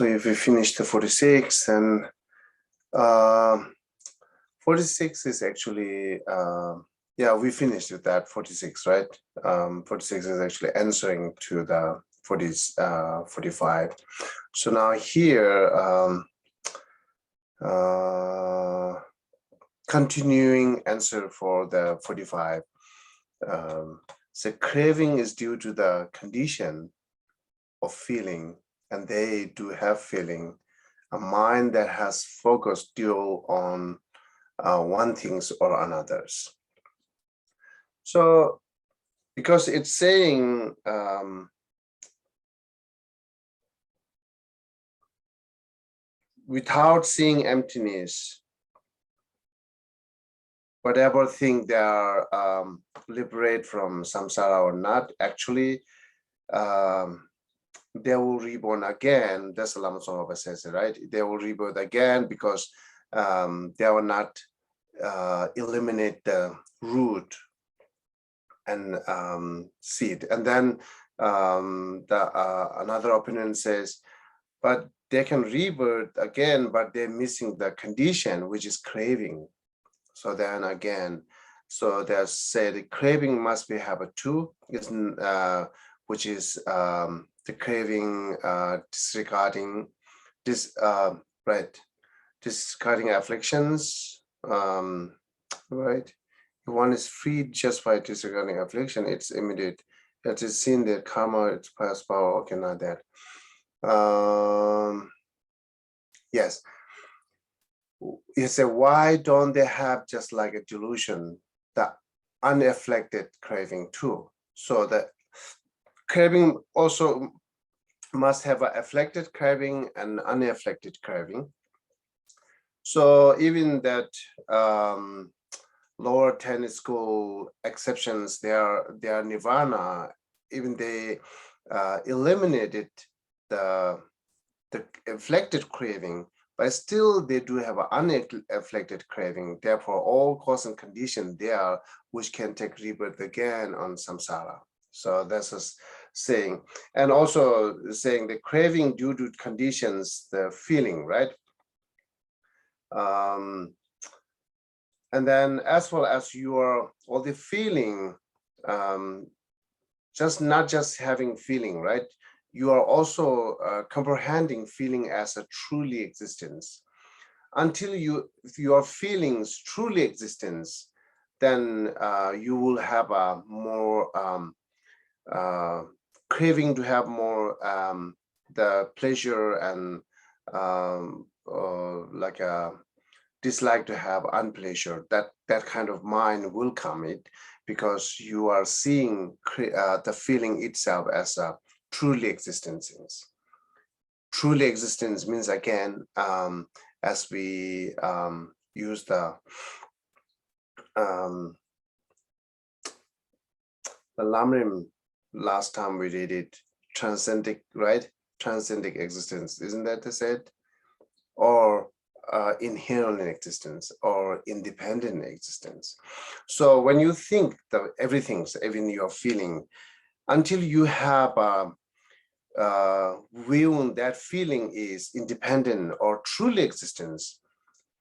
So if we finish the 46, then 46 is actually, yeah, we finished with that 46, right? 46 is actually answering to the 45. So now here, continuing answer for the 45. So craving is due to the condition of feeling, and they do have feeling, a mind that has focused dual on one things or another's. So because it's saying without seeing emptiness, whatever thing they are liberate from samsara or not, actually they will reborn again. That's what Lama Tsongkhapa says, right? They will rebirth again because they will not eliminate the root and seed. And then another opinion says, but they can rebirth again, but they're missing the condition, which is craving. So then again, so they said craving must be have a two, which is the craving disregarding this discarding afflictions, right? One is freed just by disregarding affliction, it's immediate. That is seen that karma, it's past power, okay, not that. Yes. You say, why don't they have just like a delusion, the unafflicted craving too? So the craving also must have an afflicted craving and unafflicted craving. So even that lower 10 school exceptions, they are nirvana, even they eliminated the afflicted craving, but still they do have an unafflicted craving. Therefore, all cause and condition there which can take rebirth again on samsara. So that's a saying. And also saying the craving due to conditions, the feeling, right? And then as well as your, all the feeling, just not just having feeling, right? You are also comprehending feeling as a truly existence. Until your feelings truly existence, then you will have a more craving to have more the pleasure and like a dislike to have unpleasure. That kind of mind will come it because you are seeing the feeling itself as a truly existence. Truly existence means again, as we use the Lamrim last time we did it, transcendent, right? Transcendent existence, isn't that the said? Or inherent in existence or independent existence. So when you think that everything's, even your feeling, until you have view that feeling is independent or truly existence,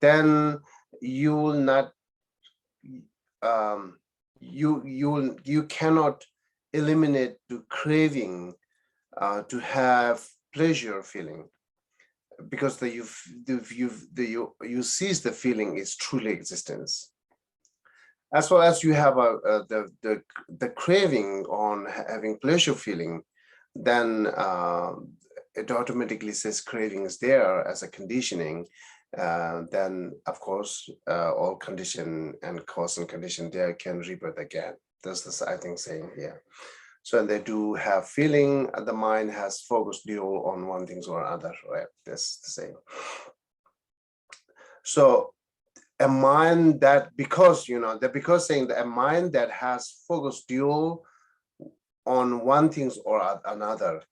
then you will not, you cannot eliminate the craving to have pleasure feeling, because you seize the feeling is truly existence. As well as you have the craving on having pleasure feeling, then it automatically says craving is there as a conditioning. Then of course all condition and cause and condition there can rebirth again. That's the I think saying here. So they do have feeling, the mind has focused dual on one thing or another, right? That's the same. So a mind that, because because saying that a mind that has focused dual on one thing or another,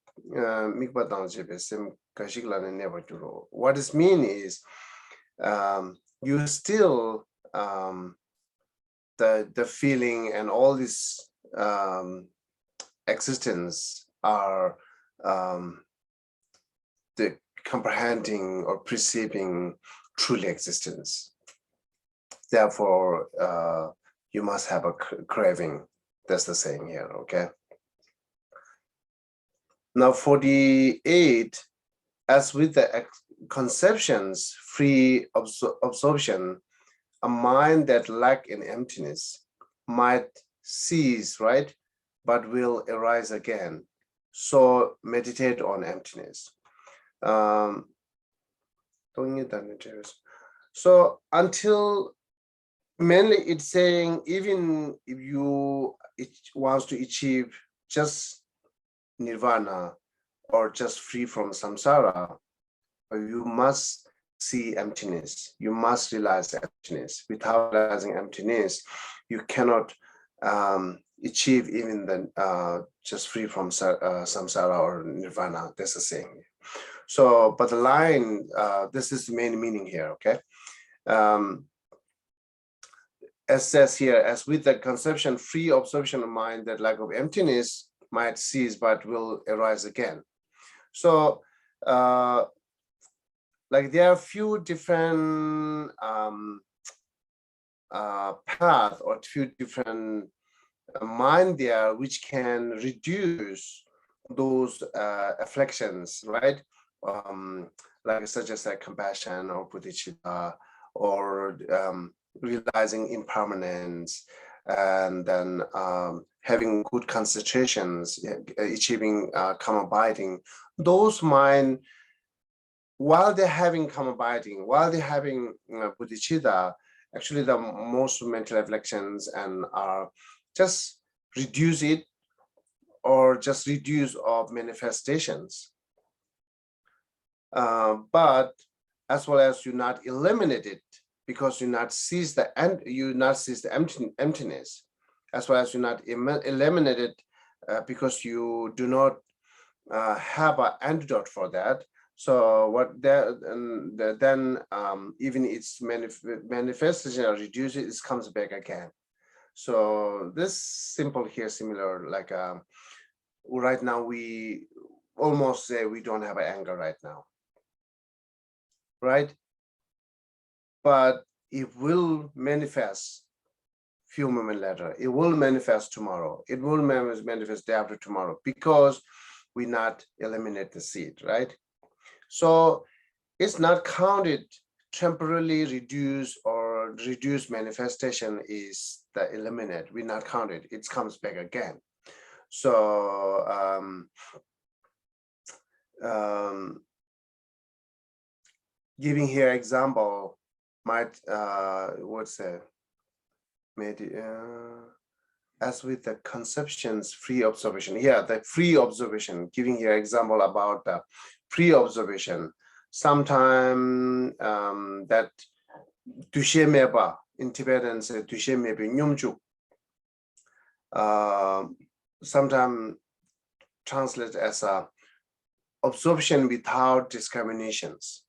what this mean is you still the feeling and all this existence are the comprehending or perceiving truly existence. Therefore, you must have a craving. That's the saying here, okay? Now 48, as with the conceptions, free absorption, a mind that lack in emptiness might cease, right? But will arise again. So meditate on emptiness. So until mainly it's saying, even if you wants to achieve just nirvana or just free from samsara, you must see emptiness. You must realize emptiness. Without realizing emptiness, you cannot achieve even the just free from samsara or nirvana. That's the saying. So, but the line, this is the main meaning here, okay? As says here, as with the conception, free observation of mind, that lack of emptiness might cease, but will arise again. So, like there are a few different paths or few different mind there which can reduce those afflictions, right? Like such as like compassion or bodhicitta, or realizing impermanence, and then having good concentrations, achieving calm abiding. Those mind, while they're having calm abiding, while they're having bodhicitta, actually the most mental afflictions and are just reduce it, or just reduce of manifestations. But as well as you not eliminate it, because you not seize the emptiness, as well as you not eliminate it because you do not have an antidote for that. So what that then even its manifestation or reduce it comes back again. So this simple here, similar like right now we almost say we don't have an anger right now, right? But it will manifest few moments later. It will manifest tomorrow. It will manifest day after tomorrow, because we not eliminate the seed, right? So it's not counted temporarily reduce or reduced manifestation is the eliminate. We not counted. It comes back again. So giving here example might what's that? As with the conceptions, free observation. Yeah, the free observation. Giving here example about the free observation. Sometime that Geshe meba in Tibetan say Geshe meba nyumju. Sometimes translated as a absorption without discriminations.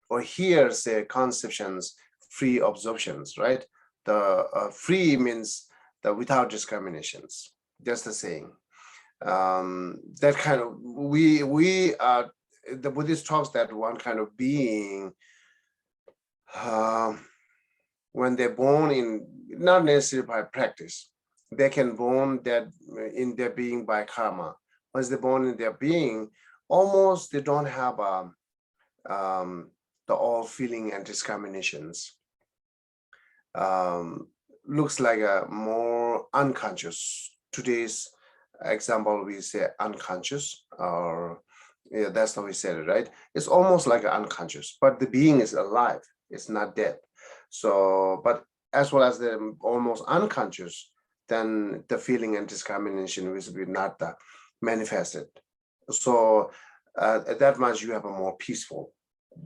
Or here say conceptions, free absorptions, right? The free means the without discriminations. That's the saying. That kind of we are the Buddhist talks that one kind of being when they're born in, not necessarily by practice, they can born that in their being by karma. Once they're born in their being, almost they don't have the all feeling and discriminations. Looks like a more unconscious. Today's example, we say unconscious, or yeah, that's how we said it, right? It's almost like unconscious, but the being is alive. It's not dead. So, but as well as the almost unconscious, then the feeling and discrimination will be not manifested. So that much you have a more peaceful,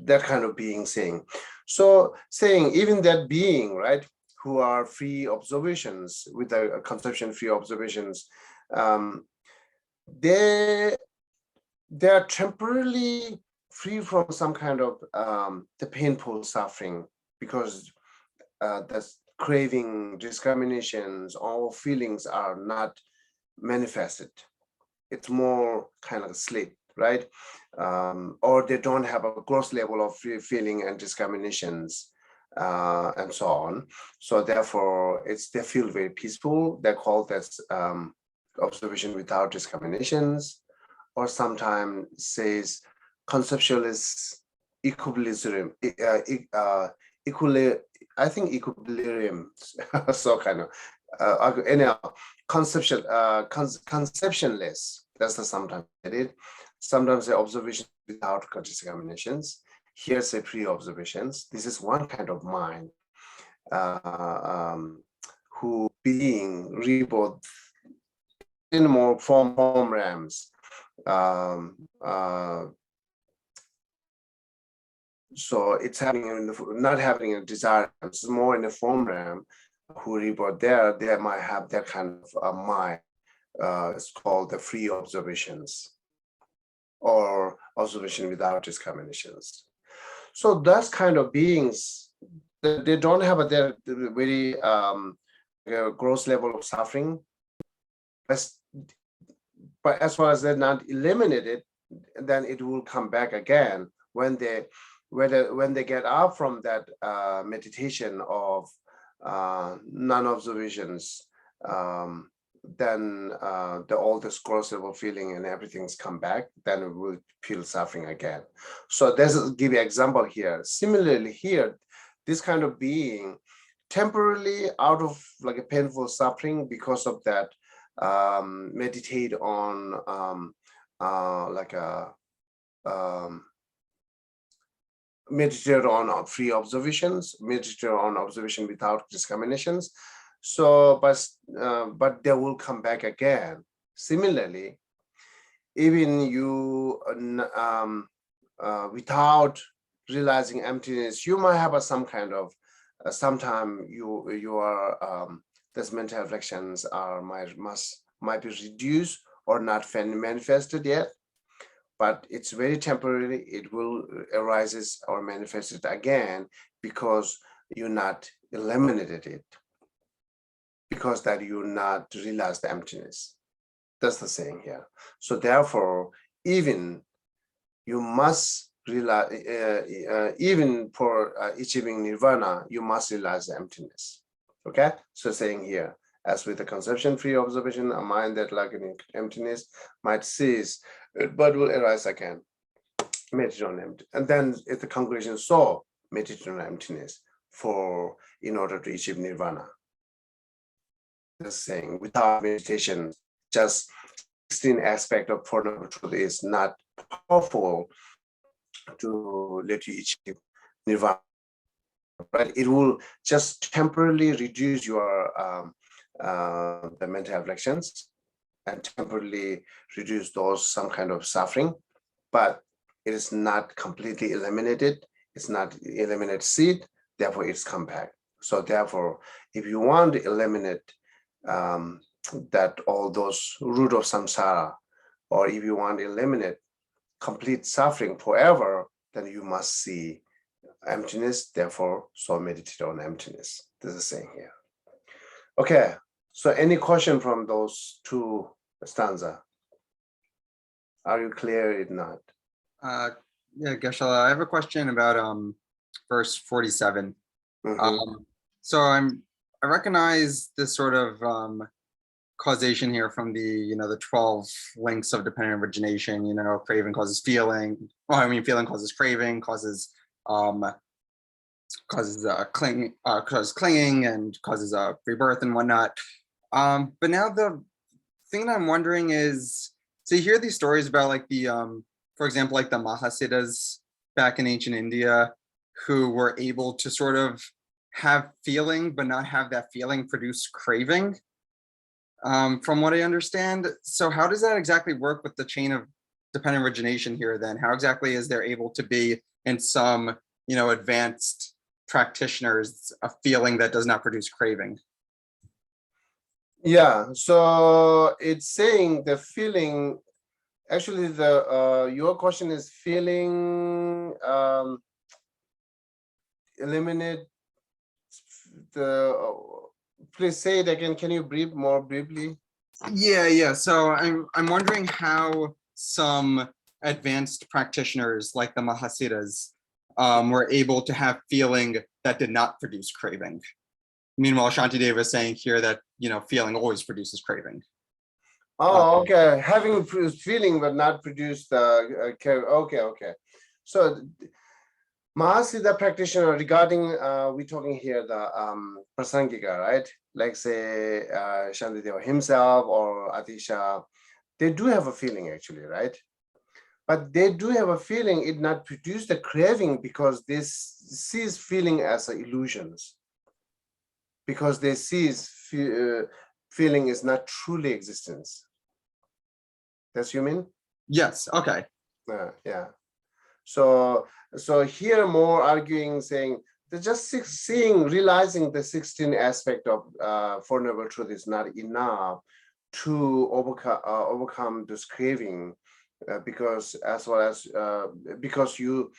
that kind of being saying. So saying even that being, right, who are free observations with the conception free observations, they are temporarily free from some kind of the painful suffering, because that's craving, discriminations, all feelings are not manifested. It's more kind of sleep, right? Or they don't have a gross level of feeling and discriminations, and so on. So therefore, they feel very peaceful. They're called as observation without discriminations, or sometimes says conceptualist equilibrium, I think equilibrium, so kind of, anyhow, conceptionless. That's the sometimes it. Sometimes the observation without discriminations. Here's a pre-observations. This is one kind of mind who being rebirth in more form realms. So it's having not having a desire. It's more in the form realm. Who rebirth there, they might have that kind of a mind. It's called the free observations, or observation without discriminations. So that's kind of beings. They don't have a very gross level of suffering. But as far as they're not eliminated, then it will come back again when they get out from that meditation of non-observations. Then all this gross level feeling and everything's come back, then it will feel suffering again. So let's give you an example here. Similarly here, this kind of being temporarily out of like a painful suffering because of that, meditate on meditate on free observations, meditate on observation without discriminations. So, but they will come back again. Similarly, even you without realizing emptiness, you might have some kind of sometime you are these mental reflections are might be reduced or not manifested yet, but it's very temporary. It will arises or manifested again because you're not eliminated it, because that you not realize the emptiness. That's the saying here. So therefore, even you must realize, even for achieving nirvana, you must realize the emptiness. Okay, so saying here, as with the conception-free observation, a mind that like an emptiness might cease, but will arise again. Meditate on empty, and then if the conclusion so meditate on emptiness in order to achieve nirvana. The saying without meditation, just 16 aspect of Four Noble Truth is not powerful to let you achieve nirvana. Right? It will just temporarily reduce your the mental afflictions and temporarily reduce those some kind of suffering, but it is not completely eliminated. It's not eliminate seed, therefore it's come back. So therefore, if you want to eliminate that all those root of samsara, or if you want to eliminate complete suffering forever, then you must see emptiness, therefore, so meditate on emptiness. This is saying here. Okay, so any question from those two stanza? Are you clear if not? Yeah, Geshe, I have a question about verse 47. So I recognize this sort of causation here from the the 12 links of dependent origination. Craving causes feeling. Well, I mean, feeling causes craving, causes clinging, and causes rebirth and whatnot. But now the thing that I'm wondering is, so you hear these stories about like the for example, like the Mahasiddhas back in ancient India, who were able to sort of have feeling, but not have that feeling produce craving, from what I understand. So how does that exactly work with the chain of dependent origination here then? How exactly is there able to be in some, advanced practitioners a feeling that does not produce craving? Yeah, so it's saying the feeling, actually your question is feeling eliminate the please say it again. Can you more briefly? Yeah. So I'm wondering how some advanced practitioners like the Mahasiddhas were able to have feeling that did not produce craving. Meanwhile, Shantideva is saying here that, feeling always produces craving. Oh, okay. Having feeling but not produce the okay. So Mahasiddha practitioner regarding we're talking here the Prasangika, right? Like say Shantideva himself or Atisha, they do have a feeling actually, right? But they do have a feeling it not produce the craving because they sees feeling as illusions. Because they sees feeling is not truly existence. That's you mean? Yes. Okay. Yeah. So here more arguing saying they're just realizing the 16 aspect of Four Noble Truth is not enough to overcome this craving because as well as because you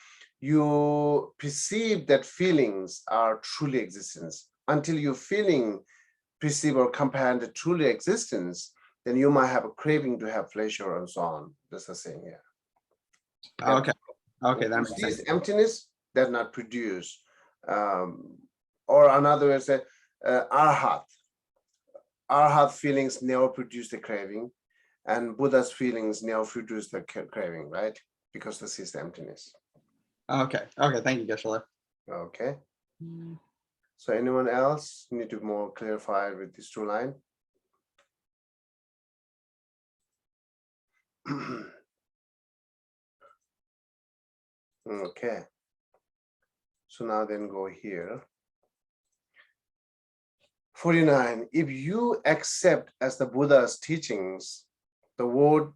perceive that feelings are truly existence. Until you feeling perceive or comprehend the truly existence, then you might have a craving to have pleasure and so on. That's the saying here. Okay. Okay, that makes sense. Emptiness does not produce, or another way to say, arhat. Arhat feelings never produce the craving, and Buddha's feelings never produce the craving, right? Because this is the emptiness. Okay. Okay. Thank you, Geshe. Okay. So anyone else need to more clarify with this two line? Okay. So now then go here. 49. If you accept as the Buddha's teachings, the word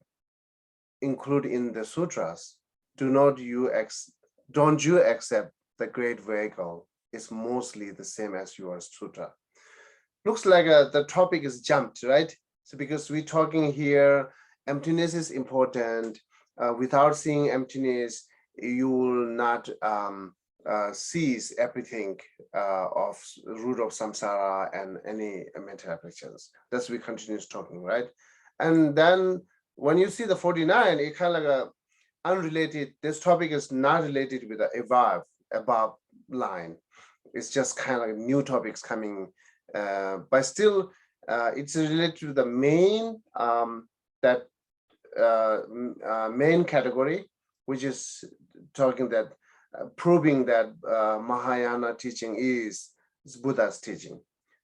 include in the sutras, don't you accept the great vehicle is mostly the same as your sutra. Looks like the topic is jumped, right? So because we're talking here, emptiness is important. Without seeing emptiness, you will not sees everything of root of samsara and any mental afflictions. That's we continues talking, right? And then when you see the 49, it kind of like a unrelated. This topic is not related with the above line. It's just kind of like new topics coming, but still it's related to the main main category, which is talking that proving that Mahayana teaching is Buddha's teaching.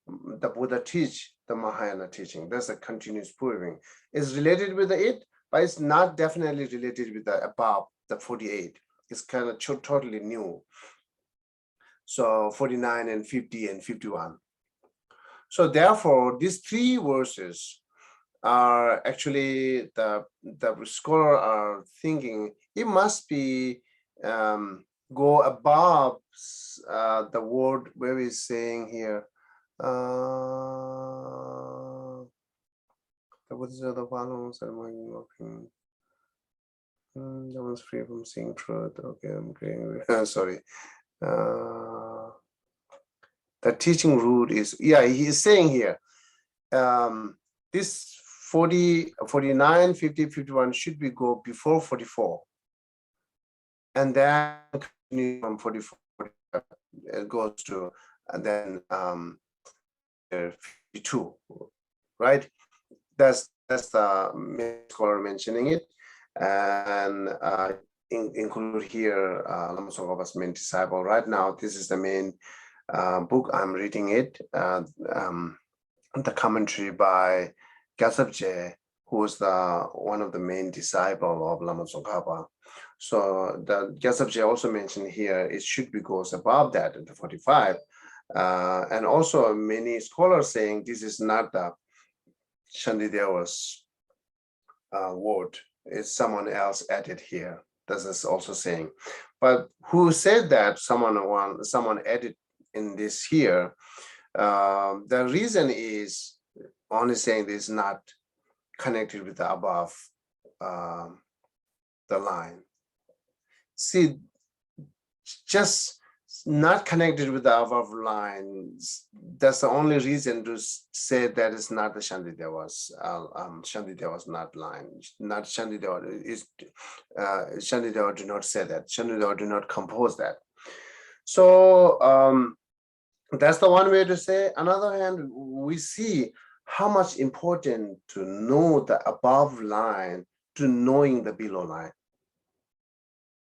The Buddha teach the Mahayana teaching. That's a continuous proving. It's related with it, but it's not definitely related with the above, the 48. It's kind of totally new. So 49 and 50 and 51. So therefore, these three verses are actually the scholar are thinking it must be go above the word where he's saying here the Bodhisattva follows and walking. No one's free from seeing truth. Okay, I'm agreeing. Sorry. The teaching root is, he is saying here, this 40, 49, 50, 51 should be go before 44. And then continue from 44, it goes to, and then 52, right? That's the main scholar mentioning it. And include here Lama Tsongkhapa's main disciple. Right now, this is the main book. I'm reading it. The commentary by Geshe, who is one of the main disciple of Lama Tsongkhapa. So the Geshe also mentioned here, it should be goes above that at the 45. And also many scholars saying this is not the Shantideva's word. It's someone else added here. This is also saying. But who said that someone added in this here? The reason is only saying this is not connected with the above the line. See, just not connected with the above lines. That's the only reason to say that it's not the Shantideva's. Shantideva's not line. Not Shantideva is. Shantideva do not say that. Shantideva do not compose that. So that's the one way to say. Another hand, we see how much important to know the above line to knowing the below line.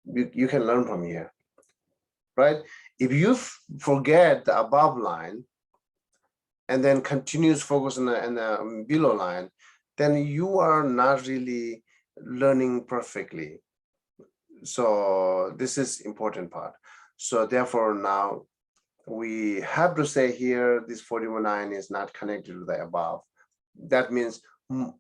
You can learn from here, right? If you forget the above line and then continues focus on the below line, then you are not really learning perfectly. So this is important part. So therefore now we have to say here this 41.9 is not connected to the above. That means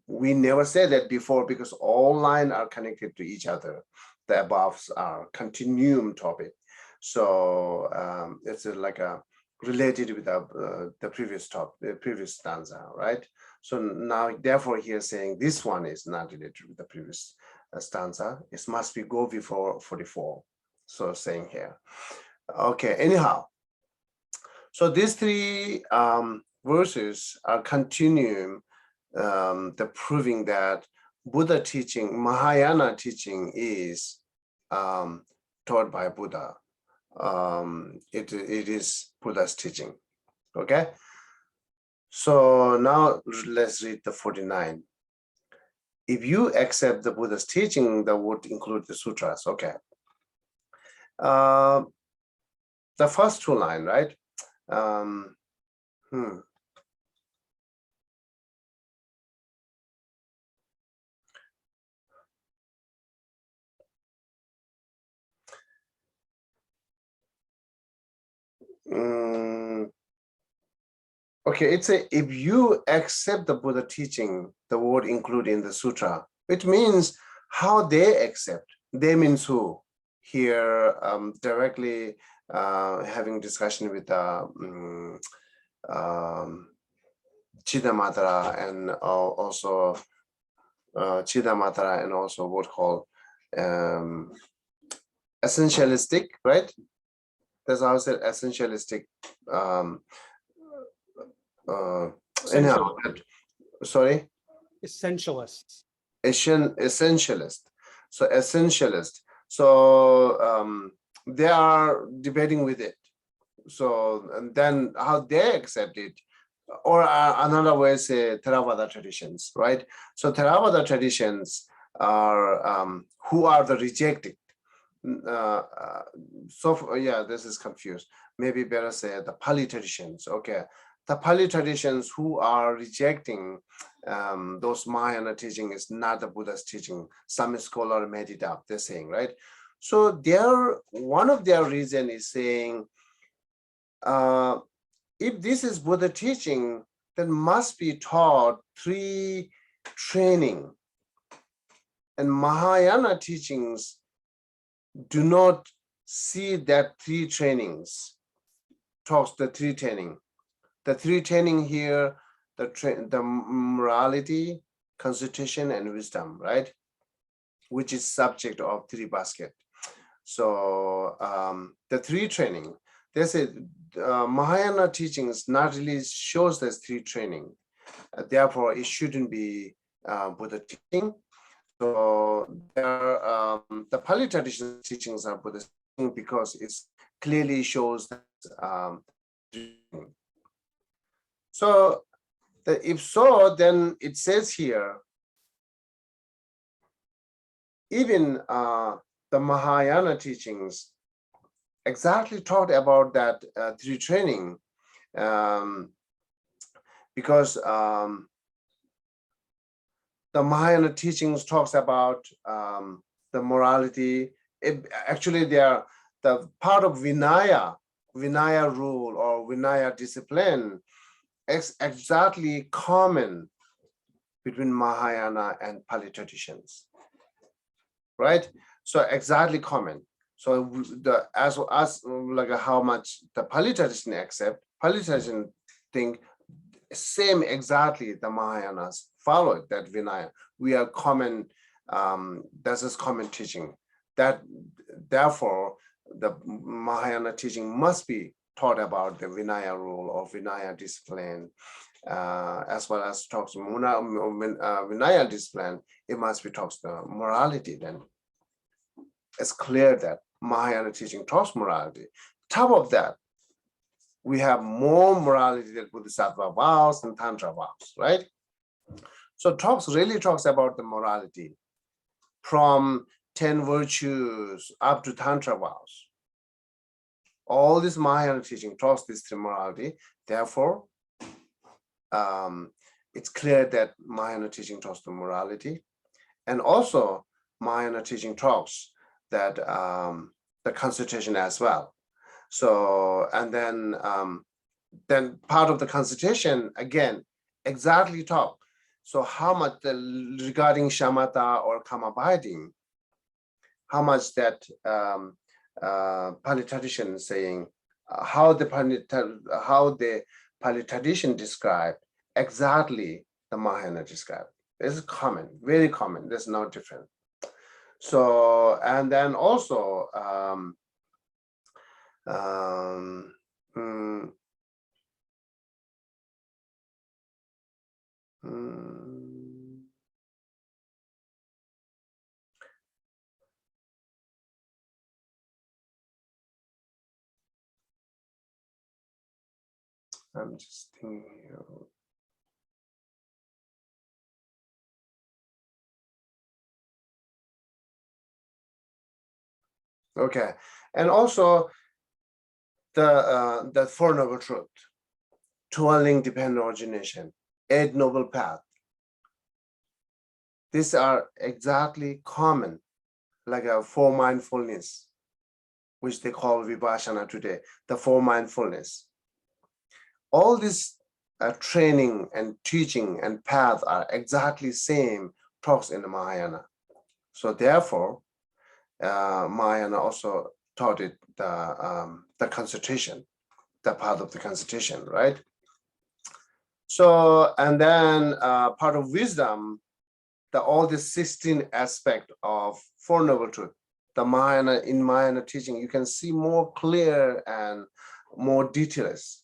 we never said that before because all lines are connected to each other. The aboves are continuum topic. So it's like a related with the previous topic, the previous stanza, right? So now therefore here saying this one is not related with the previous stanza. It must be go before 44. So saying here. Okay, anyhow. So these three verses are continuing the proving that Buddha teaching, Mahayana teaching is taught by Buddha. It is Buddha's teaching. Okay. So now let's read the 49. If you accept the Buddha's teaching, that would include the sutras. Okay. The first two lines, right? Okay, it's a if you accept the Buddha teaching, the word include in the sutra, it means how they accept. They means who? Here, directly having discussion with Chidamatara and also Chidamatara and also what called essentialistic, right? That's how I said essentialistic. Anyhow, sorry? Essentialists. Essentialist. So essentialist. So they are debating with it. So and then how they accept it, or another way say Theravada traditions, right? So Theravada traditions are who are the rejected. Yeah, this is confused. Maybe better say the Pali traditions. Okay, the Pali traditions who are rejecting those Mahayana teaching is not the Buddha's teaching. Some scholar made it up. They're saying, right? So one of their reason is saying, if this is Buddha teaching, then must be taught 3 training, and Mahayana teachings do not see that 3 trainings. Talks the 3 training. The 3 training here, the morality, constitution, and wisdom, right? Which is subject of 3 basket. So the 3 training, they say Mahayana teachings not really shows this 3 training. Therefore, it shouldn't be Buddha teaching. So the Pali tradition teachings are Buddhist because it clearly shows that. So if so, then it says here, even the Mahayana teachings exactly taught about that 3 training, because the Mahayana teachings talks about the morality. Actually, they are the part of Vinaya rule or Vinaya discipline. Exactly common between Mahayana and Pali traditions, right? So exactly common. So as like how much the Pali tradition accept, Pali tradition think same exactly the Mahayanas follow that Vinaya. We are common, this is common teaching. That therefore the Mahayana teaching must be taught about the Vinaya rule or Vinaya discipline, as well as talks Vinaya discipline. It must be talks the morality. Then it's clear that Mahayana teaching talks morality. Top of that, we have more morality than Bodhisattva vows and Tantra vows, right? So talks really talks about the morality from 10 virtues up to Tantra vows. All this Mahayana teaching talks this to morality. Therefore, it's clear that Mahayana teaching talks to morality. And also Mahayana teaching talks that the constitution as well. So, and then part of the constitution, again, exactly talk. So how much regarding shamatha or karma abiding, how much that Pali tradition saying, how the Pali tradition described exactly the Mahayana described. This is common, very common. There's no different. So, and then also, I'm just thinking here. Okay, and also the Four Noble Truth, Twirling Dependent Origination, Eight Noble Path. These are exactly common, like a four mindfulness, which they call Vipassana today, the four mindfulness. All this training and teaching and path are exactly same talks in the Mahayana. So therefore, Mahayana also taught it the constitution, the part of the constitution, right? So, and then part of wisdom, all the 16 aspect of Four Noble Truth, the Mahayana, in Mahayana teaching, you can see more clear and more details.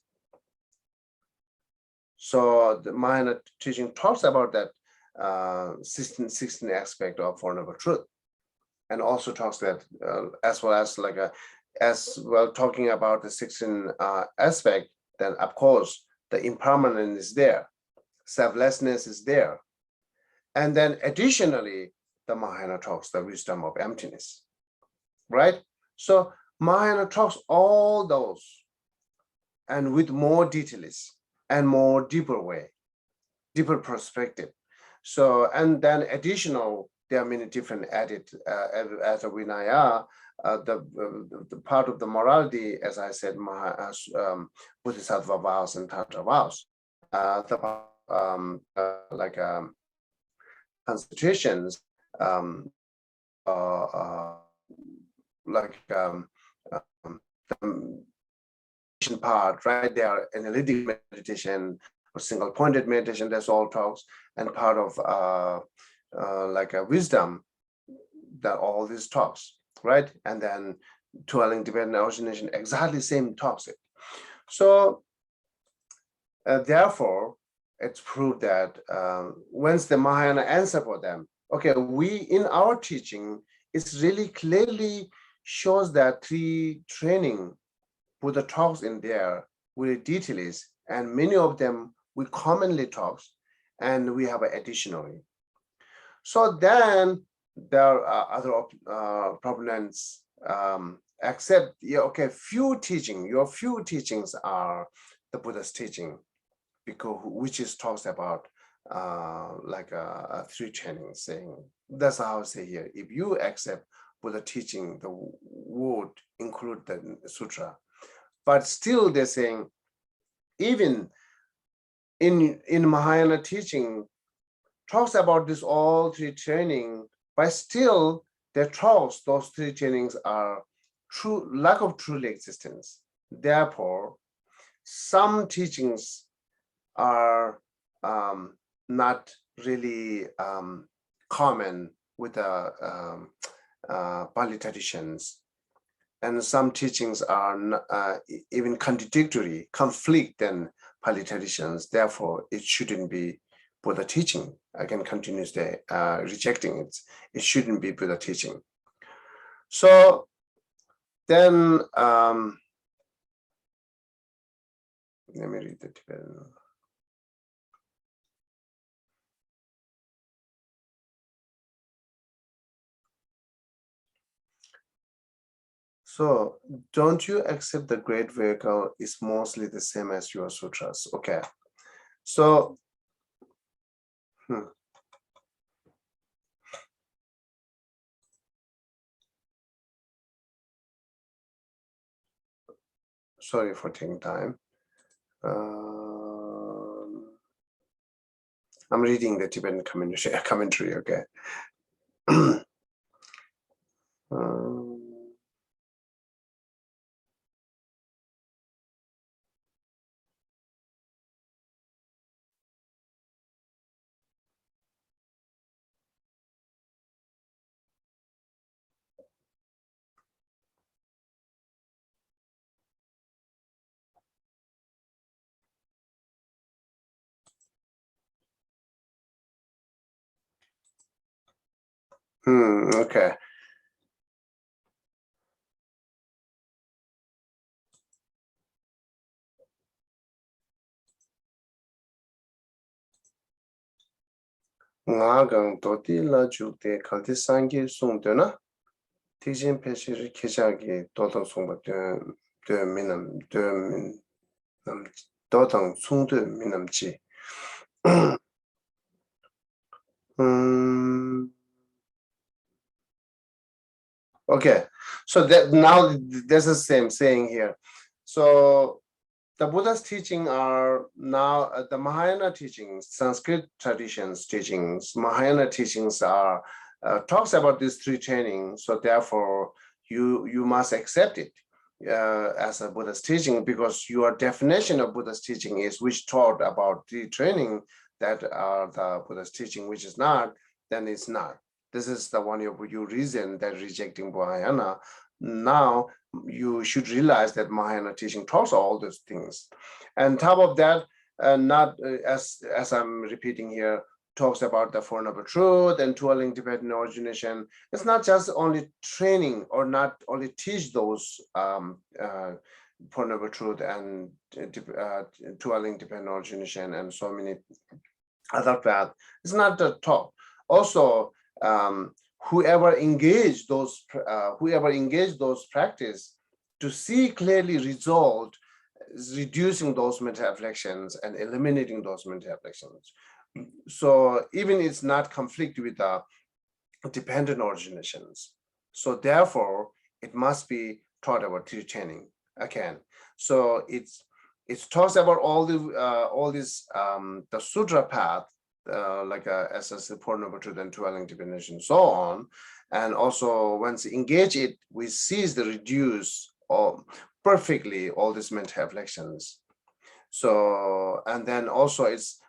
So the Mahayana teaching talks about that 16 aspect of Four Noble Truth, and also talks that as well as talking about the 16 aspect, then of course the impermanence is there, selflessness is there. And then additionally, the Mahayana talks the wisdom of emptiness, right? So Mahayana talks all those and with more details and more deeper way, deeper perspective. So, and then additional, there are many different added as a Vinaya, the part of the morality, as I said, Bodhisattva vows and Tantra vows, constitutions, the part, right? They are analytic meditation or single pointed meditation, that's all talks, and part of a wisdom, that all these talks, right? And then Twirling Dependent Origination, exactly same talks it. So therefore, it's proved that once the Mahayana answer for them, okay, we in our teaching, it's really clearly shows that three training with the talks in there with details, and many of them we commonly talks, and we have additionally. So then there are other proponents accept, yeah, okay, your few teachings are the Buddha's teaching, because which is talks about three trainings, saying that's how I say here. If you accept Buddha teaching, the would include the sutra, but still they're saying even in Mahayana teaching talks about this all three training, but still their talks, those three trainings are true lack of truly existence. Therefore, some teachings are not really common with the Pali traditions. and some teachings are even contradictory, conflict and Pali traditions. Therefore, it shouldn't be Buddha teaching. Again, continuously rejecting it. It shouldn't be Buddha teaching. So then, let me read the Tibetan. So, don't you accept the great vehicle is mostly the same as your sutras? Okay. So, sorry for taking time. I'm reading the Tibetan commentary, okay. Okay. 나강 도티라 주대 칼티 상기 송되나 티진 패시를 계작이 도덕 송받되 되 미남 되 도덕 송되 미남지 Okay, so that now there's the same saying here. So the Buddha's teaching are now the Mahayana teachings, Sanskrit traditions teachings. Mahayana teachings are talks about these three trainings. So therefore, you must accept it as a Buddha's teaching, because your definition of Buddha's teaching is which taught about the training that are the Buddha's teaching, which is not, then it's not. This is the one of your reason that rejecting Mahayana. Now you should realize that Mahayana teaching talks all those things. And top of that, not as I'm repeating here, talks about the Four Noble Truth and twirling dependent origination. It's not just only training or not only teach those Four Noble Truth and twirling dependent origination and so many other paths. It's not the top. Also, whoever engage those practice to see clearly result is reducing those mental afflictions and eliminating those mental afflictions. So even it's not conflict with the dependent originations. So therefore, it must be taught about true training again. So it talks about all these the sutra path, like SS Four Noble Truth and twirling dependence and so on. And also once engage it, we cease the reduce perfectly all these mental afflictions. So, and then also it's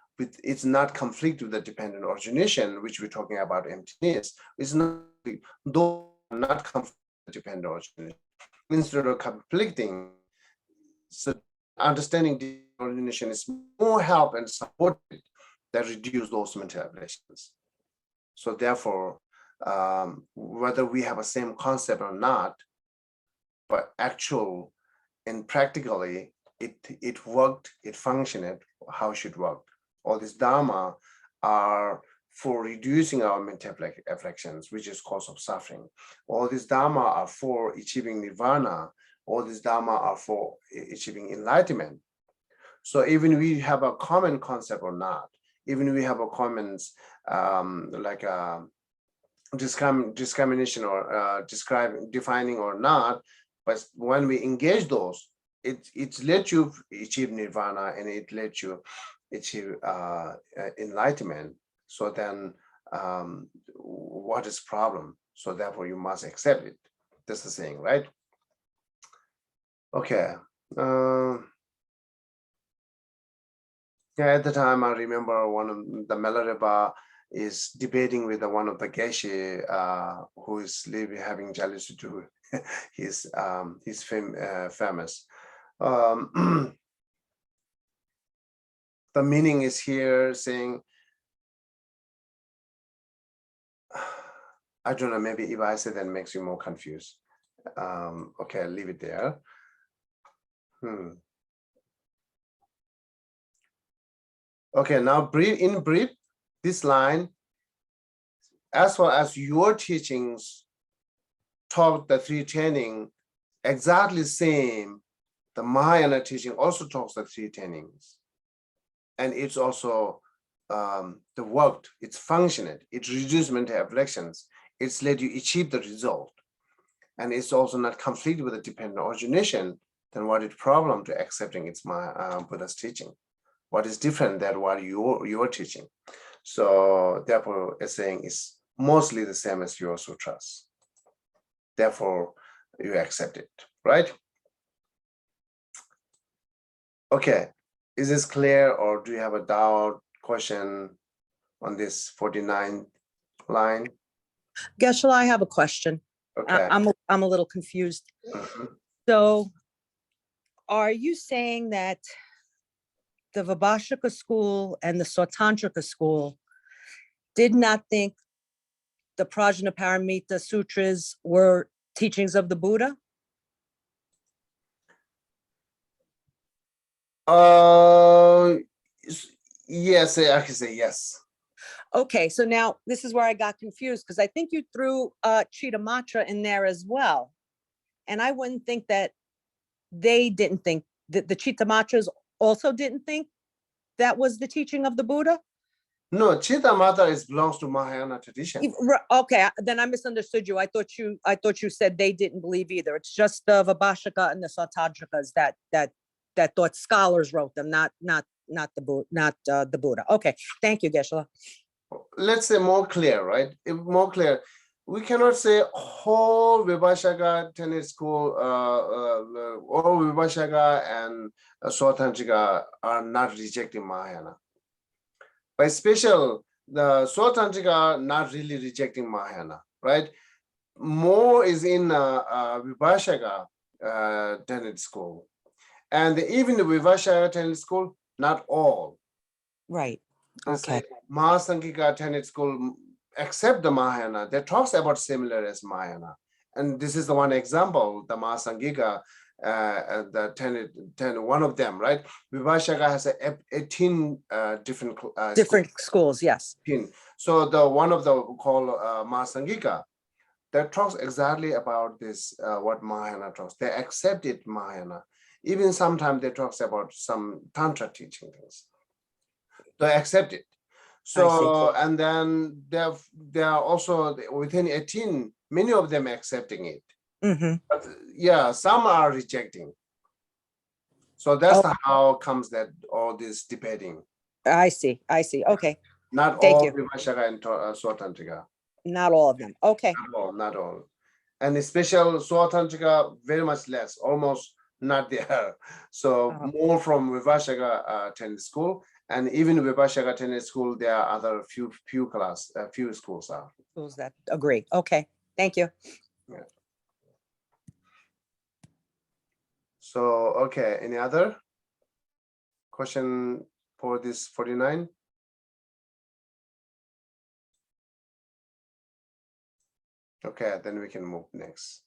not conflict with the dependent origination, which we're talking about emptiness. It's not conflict with dependent origination. Instead of conflicting, so understanding the origination is more help and support that reduce those mental afflictions. So therefore, whether we have a same concept or not, but actual and practically it worked, it functioned how it should work. All these dharma are for reducing our mental afflictions, which is cause of suffering. All these dharma are for achieving nirvana. All these dharma are for achieving enlightenment. So even we have a common concept or not, even we have a common like discrimination or defining or not, but when we engage those, it lets you achieve nirvana and it lets you achieve enlightenment. So then what is problem? So therefore you must accept it. That's the saying, right? Okay. Yeah, at the time I remember one of the Melareba is debating with one of the Geshe who is having jealousy to he's famous. The meaning is here saying, I don't know, maybe if I say that makes you more confused. Okay, I'll leave it there. Okay, now breathe, this line, as far as your teachings taught the three training, exactly same, the Mahayana teaching also talks the three trainings. And it's also the worked, it's functional, it reduces mental afflictions, it's let you achieve the result. And it's also not conflict with the dependent origination, then what is problem to accepting its Buddha's teaching? What is different than what you're teaching? So therefore, it's saying it's mostly the same as your sutras. Therefore, you accept it, right? Okay, is this clear, or do you have a doubt, question on this 49 line? Geshe, I have a question. Okay. I'm a little confused. So are you saying that the Vibhashika school and the Sautantrika school did not think the Prajnaparamita Sutras were teachings of the Buddha? Yes, I can say yes. Okay, so now this is where I got confused, because I think you threw Chittamatra in there as well. And I wouldn't think that they didn't think that the Chittamatras also didn't think that was the teaching of the Buddha? No, Chittamatra belongs to Mahayana tradition. Okay, then I misunderstood you. I thought you said they didn't believe either. It's just the Vibhashika and the Sautantrikas that thought scholars wrote them, not the Buddha. Okay, thank you, Geshe. Let's say more clear, right? More clear. We cannot say whole Vibhashaka tenet school, all Vibhashaka and Sautantrika are not rejecting Mahayana. By special, the Sautantrika are not really rejecting Mahayana, right? More is in Vibhashaka tenet school. And even the Vibhashaka tenet school, not all. Right. Okay. Mahasanghika tenet school accept the Mahayana. They talks about similar as Mahayana. And this is the one example, the Mahasanghika, the tenet, one of them, right? Vibhashaka has 18 different schools, yes. 18. So the one of the called Mahasanghika, that talks exactly about this, what Mahayana talks. They accepted Mahayana. Even sometimes they talks about some Tantra teaching things. They accept it. So, and then there are also within 18, many of them accepting it. But yeah, some are rejecting. So that's how comes that all this debating. I see. Okay. Not all Vibhashaka and Sautantrika. Not all of them. Okay. Not all. And especially Sautantrika, very much less, almost not there. So more from Vibhashaka tenet school. And even Vibhashaka tenet school, there are other few schools are. Schools that agree. Okay, thank you. Yeah. So, okay, any other question for this 49? Okay, then we can move next.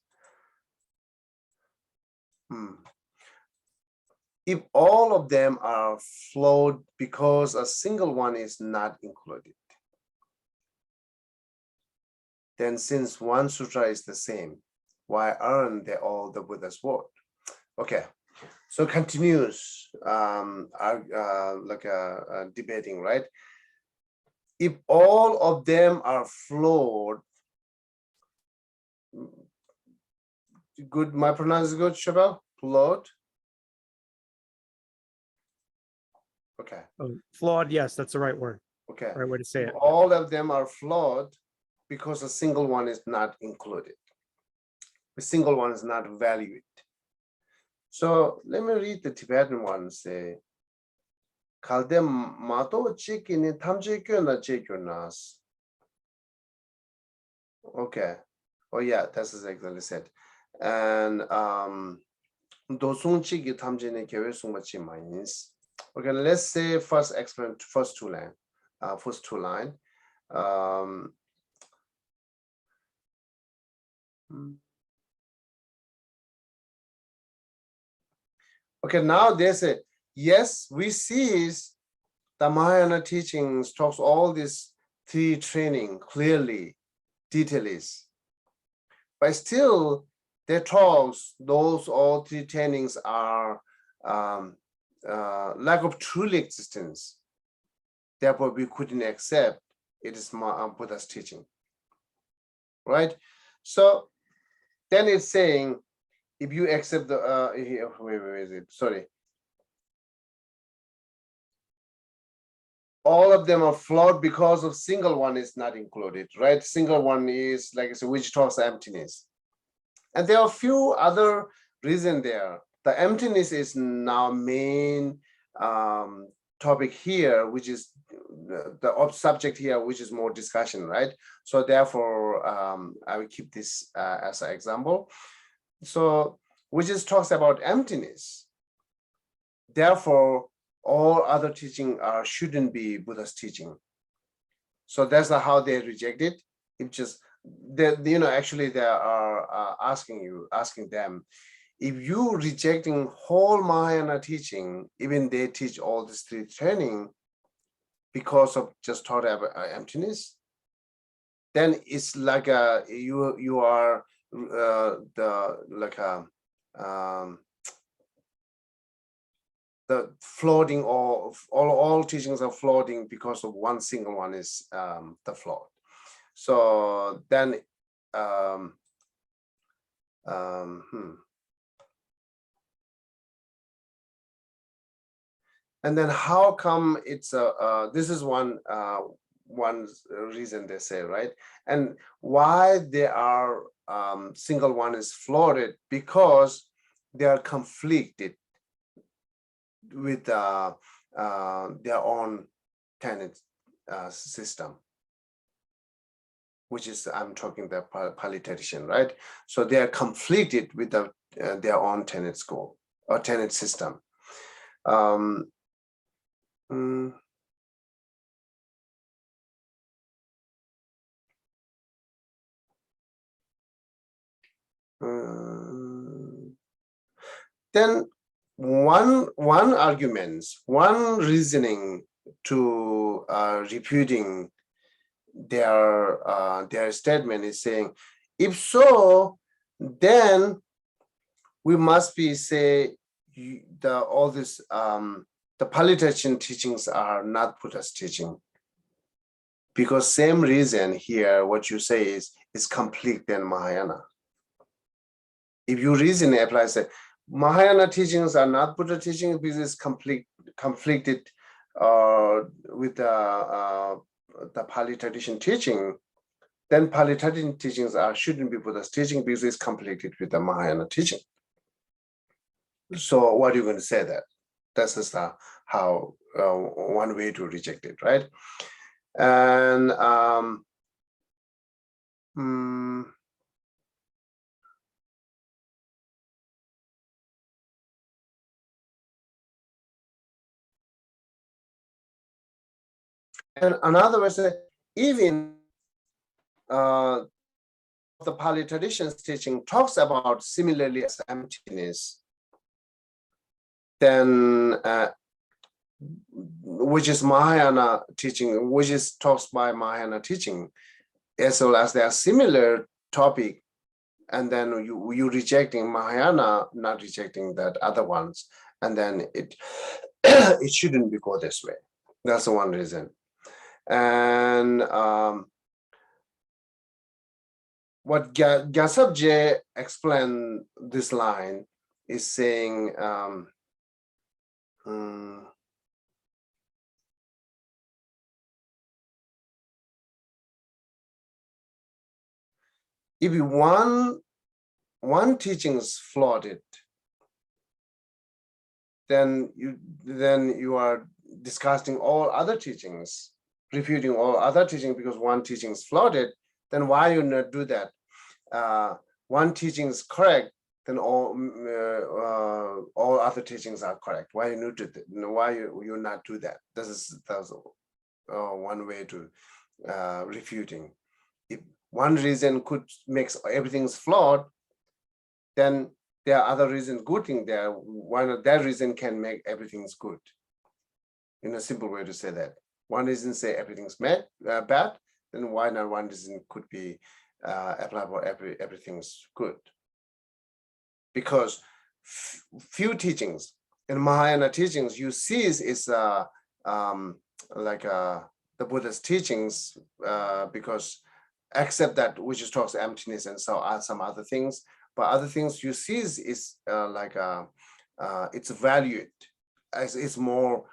If all of them are flawed because a single one is not included, then since one sutra is the same, why aren't they all the Buddha's word? Okay, so continues debating, right? If all of them are flawed, good, my pronunciation is good, Shabal? Flawed? Okay. Flawed, yes, that's the right word. Okay. Right way to say it. All of them are flawed because a single one is not included. A single one is not valued. So let me read the Tibetan one. Say, "Kalde mato chikini tamjekyo na chekyonas." Okay. Oh yeah, that's exactly said. and 도송치기 탐진의 계획송마치 means. Okay, let's say first explain first two line. Okay, now they say, yes, we see the Mahayana teachings talks all this three training clearly, details. But still, their talks, those all three trainings are lack of truly existence. Therefore, we couldn't accept it is Buddha's teaching, right? So then it's saying, if you accept the sorry. All of them are flawed because of single one is not included, right? Single one is like I said, which talks emptiness. And there are a few other reasons there. The emptiness is now main topic here, which is the subject here, which is more discussion, right? So therefore, I will keep this as an example. So, which is talks about emptiness. Therefore, all other teaching shouldn't be Buddha's teaching. So that's how they reject it. It just, actually they are asking them, if you rejecting whole Mahayana teaching, even they teach all this three training because of just thought of emptiness, then it's like you are the floating, or all teachings are floating because of one single one is the float. So then and then how come it's this is one reason they say, right? And why they are single one is floated, because they are conflicted with their own tenet system, which is, I'm talking the Pali tradition, right? So they are conflicted with their own tenet school or tenet system. Then one reasoning to refuting their statement is saying, if so, then we must be say all this the Pali tradition teachings are not Buddha's teaching, because same reason here what you say is complete than Mahayana. If you reason apply, say Mahayana teachings are not Buddha teaching because it's conflicted with the Pali tradition teaching, then Pali tradition teachings shouldn't be Buddha's teaching because it's conflicted with the Mahayana teaching. So what are you going to say that? That's just how one way to reject it, right? And and another way, even the Pali tradition's teaching talks about similarly as emptiness, then which is Mahayana teaching, which is talks by Mahayana teaching, as well as they are similar topic, and then you rejecting Mahayana, not rejecting that other ones, and then it it shouldn't be go this way. That's the one reason. And what Gyasabje explained this line is saying if one teaching is flawed, then you are discussing all other teachings, refuting all other teachings because one teaching is flawed. Then why you not do that? one teaching is correct, then all other teachings are correct. Why you need to? Why you not do that? That's one way to refuting. If one reason could makes everything's flawed, then there are other reasons good thing there. Why not that reason can make everything's good? In a simple way to say that. One reason say everything's bad, then why not one reason could be applied for everything's good? Because few teachings in Mahayana teachings you see is like the Buddha's teachings, because except that which just talks emptiness and so on, some other things, but other things you see is like it's valued as it's more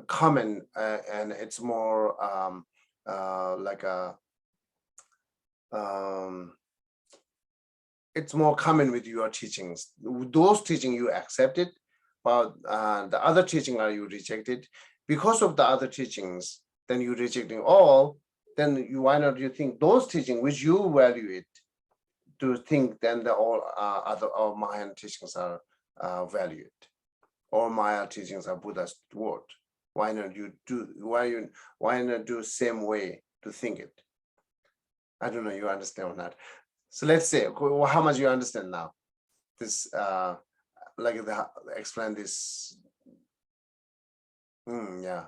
common, and it's more like it's more common with your teachings. Those teachings you accepted, but the other teaching are you rejected. Because of the other teachings, then you rejecting all, then why not you think those teachings which you value it, to think then the all Mahayana teachings are valued. All Maya teachings are Buddha's word. Why not you do? Why not do same way to think it? I don't know. You understand or not? So let's say how much you understand now. This like explain this. Yeah.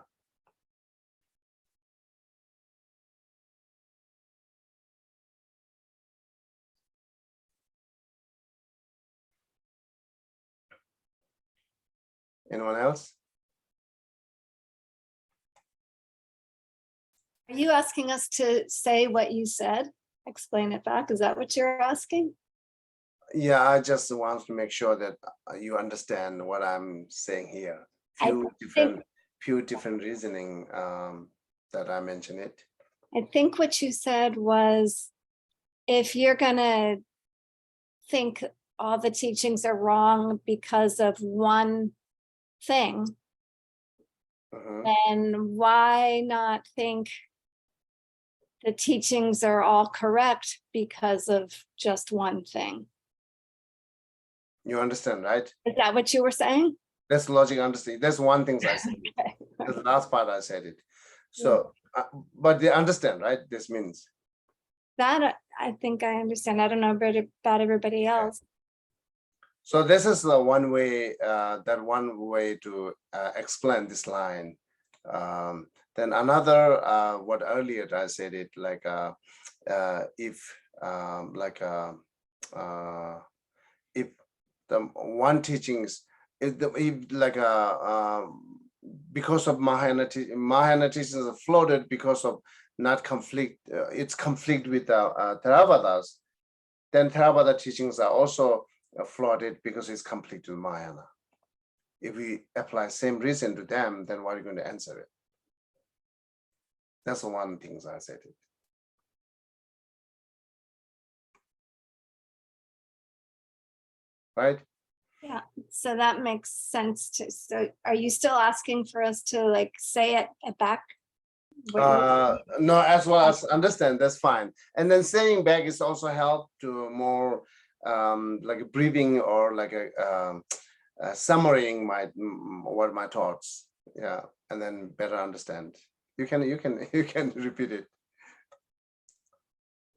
Anyone else? Are you asking us to say what you said? Explain it back? Is that what you're asking? Yeah, I just want to make sure that you understand what I'm saying here. Few different reasoning that I mentioned it. I think what you said was, if you're gonna think all the teachings are wrong because of one thing, then why not think the teachings are all correct because of just one thing? You understand, right? Is that what you were saying? That's logic understanding. That's one thing I said. Okay. That's the last part I said it. So, but they understand, right? This means. That I think I understand. I don't know about everybody else. So this is the one way, one way to explain this line. Then another, what earlier I said it, like if the one teachings, because of Mahayana teachings are floated because of not conflict, it's conflict with Theravadas, then Theravada teachings are also floated because it's conflict with Mahayana. If we apply same reason to them, then what are you going to answer it? That's the one thing I said it. Right? Yeah, so that makes sense too. So are you still asking for us to like say it back? No, as well as understand, that's fine. And then saying back is also help to more like a breathing or like a summarizing my thoughts. Yeah, and then better understand. You can repeat it.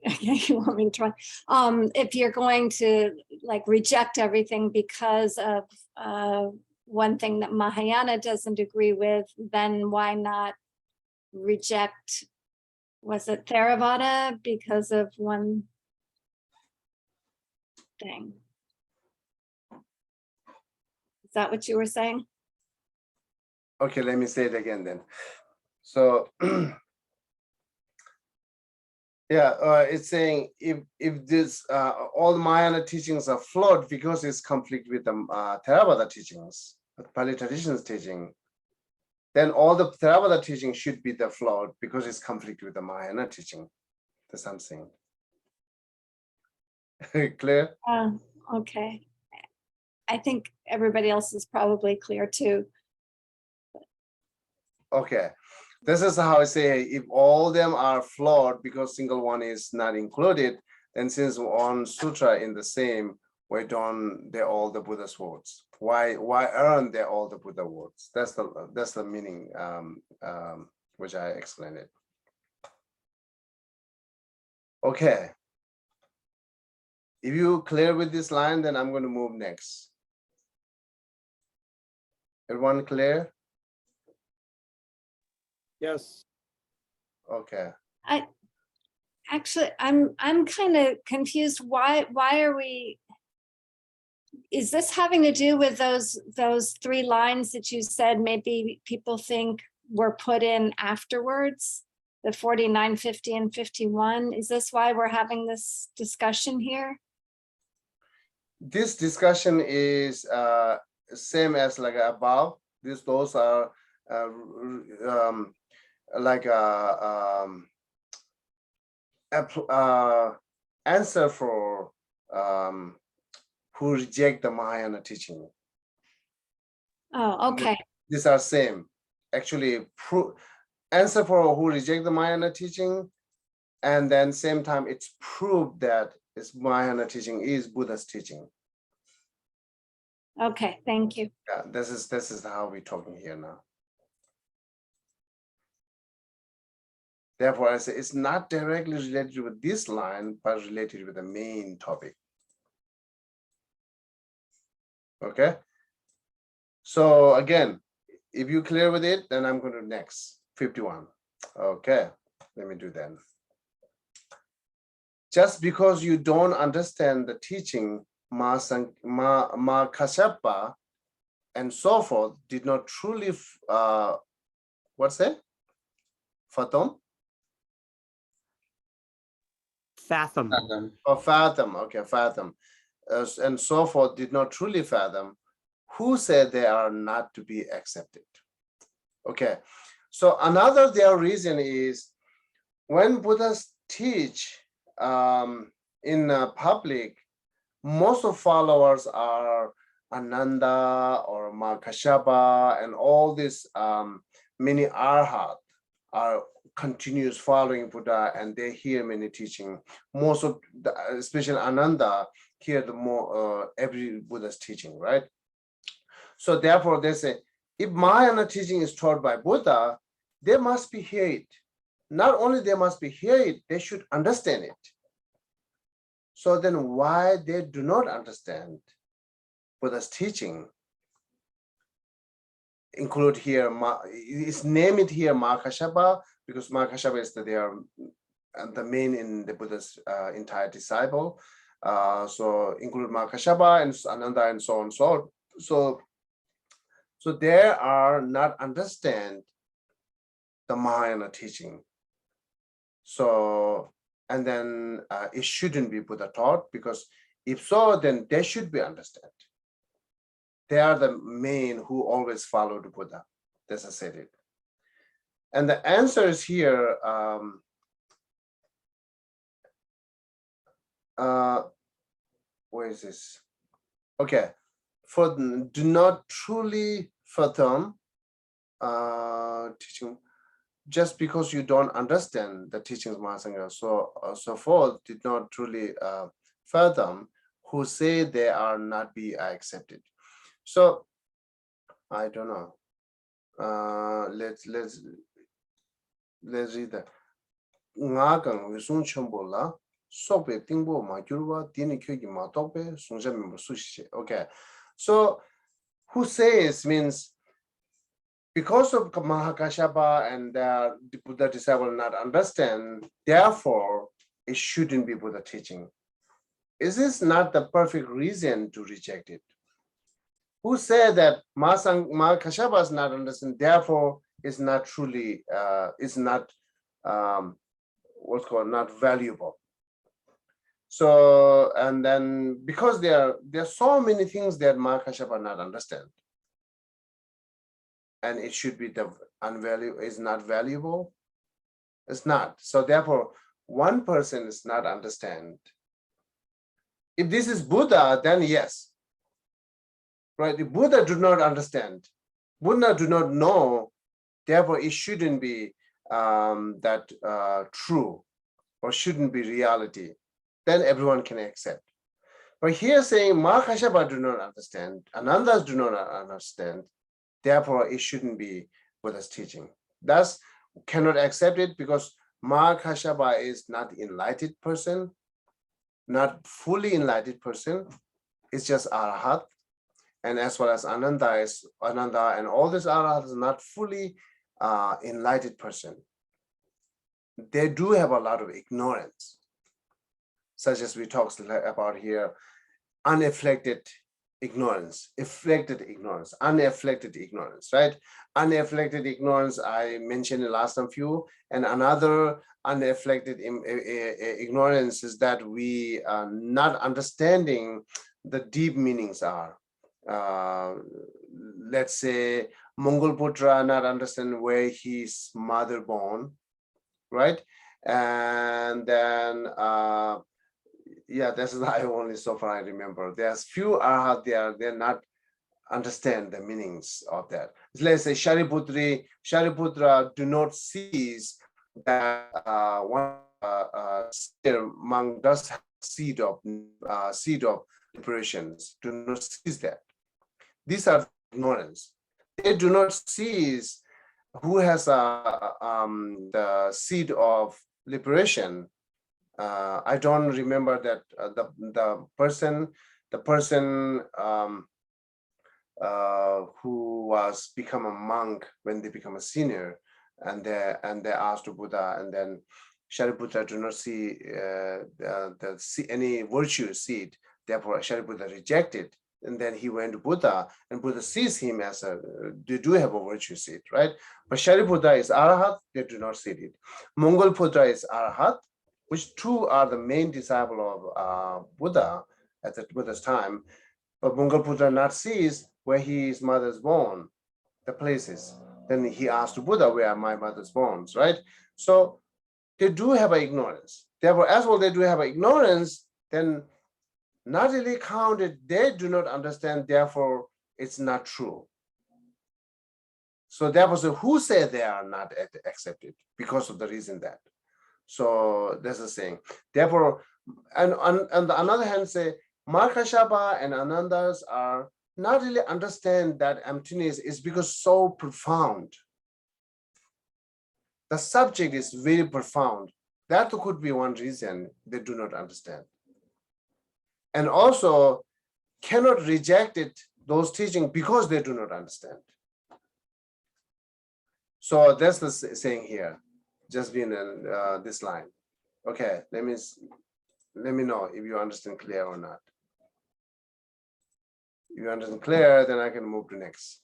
Okay, you want me to try? If you're going to like reject everything because of one thing that Mahayana doesn't agree with, then why not reject, was it Theravada because of one thing? Is that what you were saying? Okay, let me say it again then. So yeah, it's saying if this all Mahayana teachings are flawed because it's conflict with the Theravada teachings, the Pali traditions teaching, then all the Theravada teaching should be the flawed because it's conflict with the Mahayana teaching. That's what I'm saying. Clear? Okay. I think everybody else is probably clear too. Okay. This is how I say if all them are flawed because single one is not included, And since on sutra in the same, why don't they all the Buddha's words? Why aren't they all the Buddha words? That's the meaning which I explained it. Okay. If you clear with this line, then I'm going to move next. Everyone clear? Yes. Okay. Actually, I'm kind of confused. Why are we? Is this having to do with those 3 lines that you said maybe people think were put in afterwards? The 49, 50, and 51. Is this why we're having this discussion here? This discussion is same as like above. Those are like answer for who reject the Mahayana teaching. Oh, okay. These are same. Actually, answer for who reject the Mahayana teaching, and then same time it's proved that this Mahayana teaching is Buddha's teaching. Okay, thank you. Yeah, this is how we're talking here now. Therefore, I say it's not directly related with this line, but related with the main topic. Okay. So again, if you clear with it, then I'm going to next 51. Okay, let me do that. Just because you don't understand the teaching, Ma Kasyapa and so forth did not truly, what's that? Fathom? Fathom. Or fathom, okay, fathom. And so forth did not truly fathom. Who said they are not to be accepted? Okay, so another their reason is when Buddhas teach in public, most of followers are Ananda or Kasyapa and all these many arhat are continuous following Buddha, and they hear many teaching. Most of the, especially Ananda, hear the more every Buddha's teaching, right? So therefore they say, if Mahayana teaching is taught by Buddha, they must be hear it. Not only they must be hear it, they should understand it. So then why they do not understand Buddha's teaching? Include here, is name it here Kasyapa, because Kasyapa is that they are the main in the Buddha's entire disciple. So include Kasyapa and Ananda and so on. So they are not understand the Mahayana teaching. So, and then it shouldn't be Buddha taught, because if so, then they should be understand. They are the main who always followed Buddha. That's I said it. And the answer is here. Where is this? Okay. For do not truly fathom teaching, just because you don't understand the teachings of Mahasangha, so forth did not truly fathom, who say they are not be accepted. So I don't know. Let's read that. Ngagang wisung chombola sobe tingbo ma gyurwa dini kyogi ma tokbe sungja mimbo sushi. Okay, so who says means because of Mahakasyapa and the Buddha disciple not understand, therefore it shouldn't be Buddha teaching. Is this not the perfect reason to reject it? Who said that Mahakasyapa is not understand, therefore is not truly is not what's called not valuable. So, and then because there are so many things that Mahakasyapa not understand, and it should be the unvaluable is not valuable. It's not. So therefore, one person is not understand. If this is Buddha, then yes. Right? The Buddha do not understand. Buddha do not know. Therefore, it shouldn't be that true, or shouldn't be reality. then everyone can accept. But here saying Mahakashapa do not understand, Anandas do not understand, therefore it shouldn't be Buddha's teaching. Thus, cannot accept it because Mahakashapa is not enlightened person, not fully enlightened person. It's just Arahat. And as well as Ananda and all these Arahats is not fully enlightened person. They do have a lot of ignorance, such as we talked about here, unafflicted ignorance, afflicted ignorance, unafflicted ignorance, right? Unafflicted ignorance, I mentioned in last time few, and another unafflicted ignorance is that we are not understanding the deep meanings are. Let's say Mongol Putra not understand where his mother born, right? And then yeah, that's I only so far I remember. There's few Arhat they're not understand the meanings of that. Let's say Shariputra do not seize that one monk does have seed of liberations. Do not seize that. These are ignorance. They do not seize who has the seed of liberation. I don't remember that the person who was become a monk when they become a senior, and they asked to Buddha, and then Shariputra do not see any virtue seed. Therefore, Shariputra rejected. And then he went to Buddha, and Buddha sees him as they do have a virtue seed, right? But Shariputra is Arahat, they do not see it. Mongol Putra is Arahat, which two are the main disciple of Buddha at the Buddha's time. But Mongol Putra not sees where his mother's born, the places. Then he asked to Buddha, where are my mother's bones, right? So they do have an ignorance. Therefore, as well, they do have an ignorance, then not really counted, they do not understand, therefore it's not true. So therefore, so who said they are not accepted? Because of the reason that. So that's the saying. Therefore, and on the other hand, say, Mahakashapa and Anandas are not really understand that emptiness is because so profound. The subject is very profound. That could be one reason they do not understand. And also cannot reject it, those teachings, because they do not understand. So that's the saying here, just being in this line. Okay, let me know if you understand clear or not. If you understand clear, then I can move to next.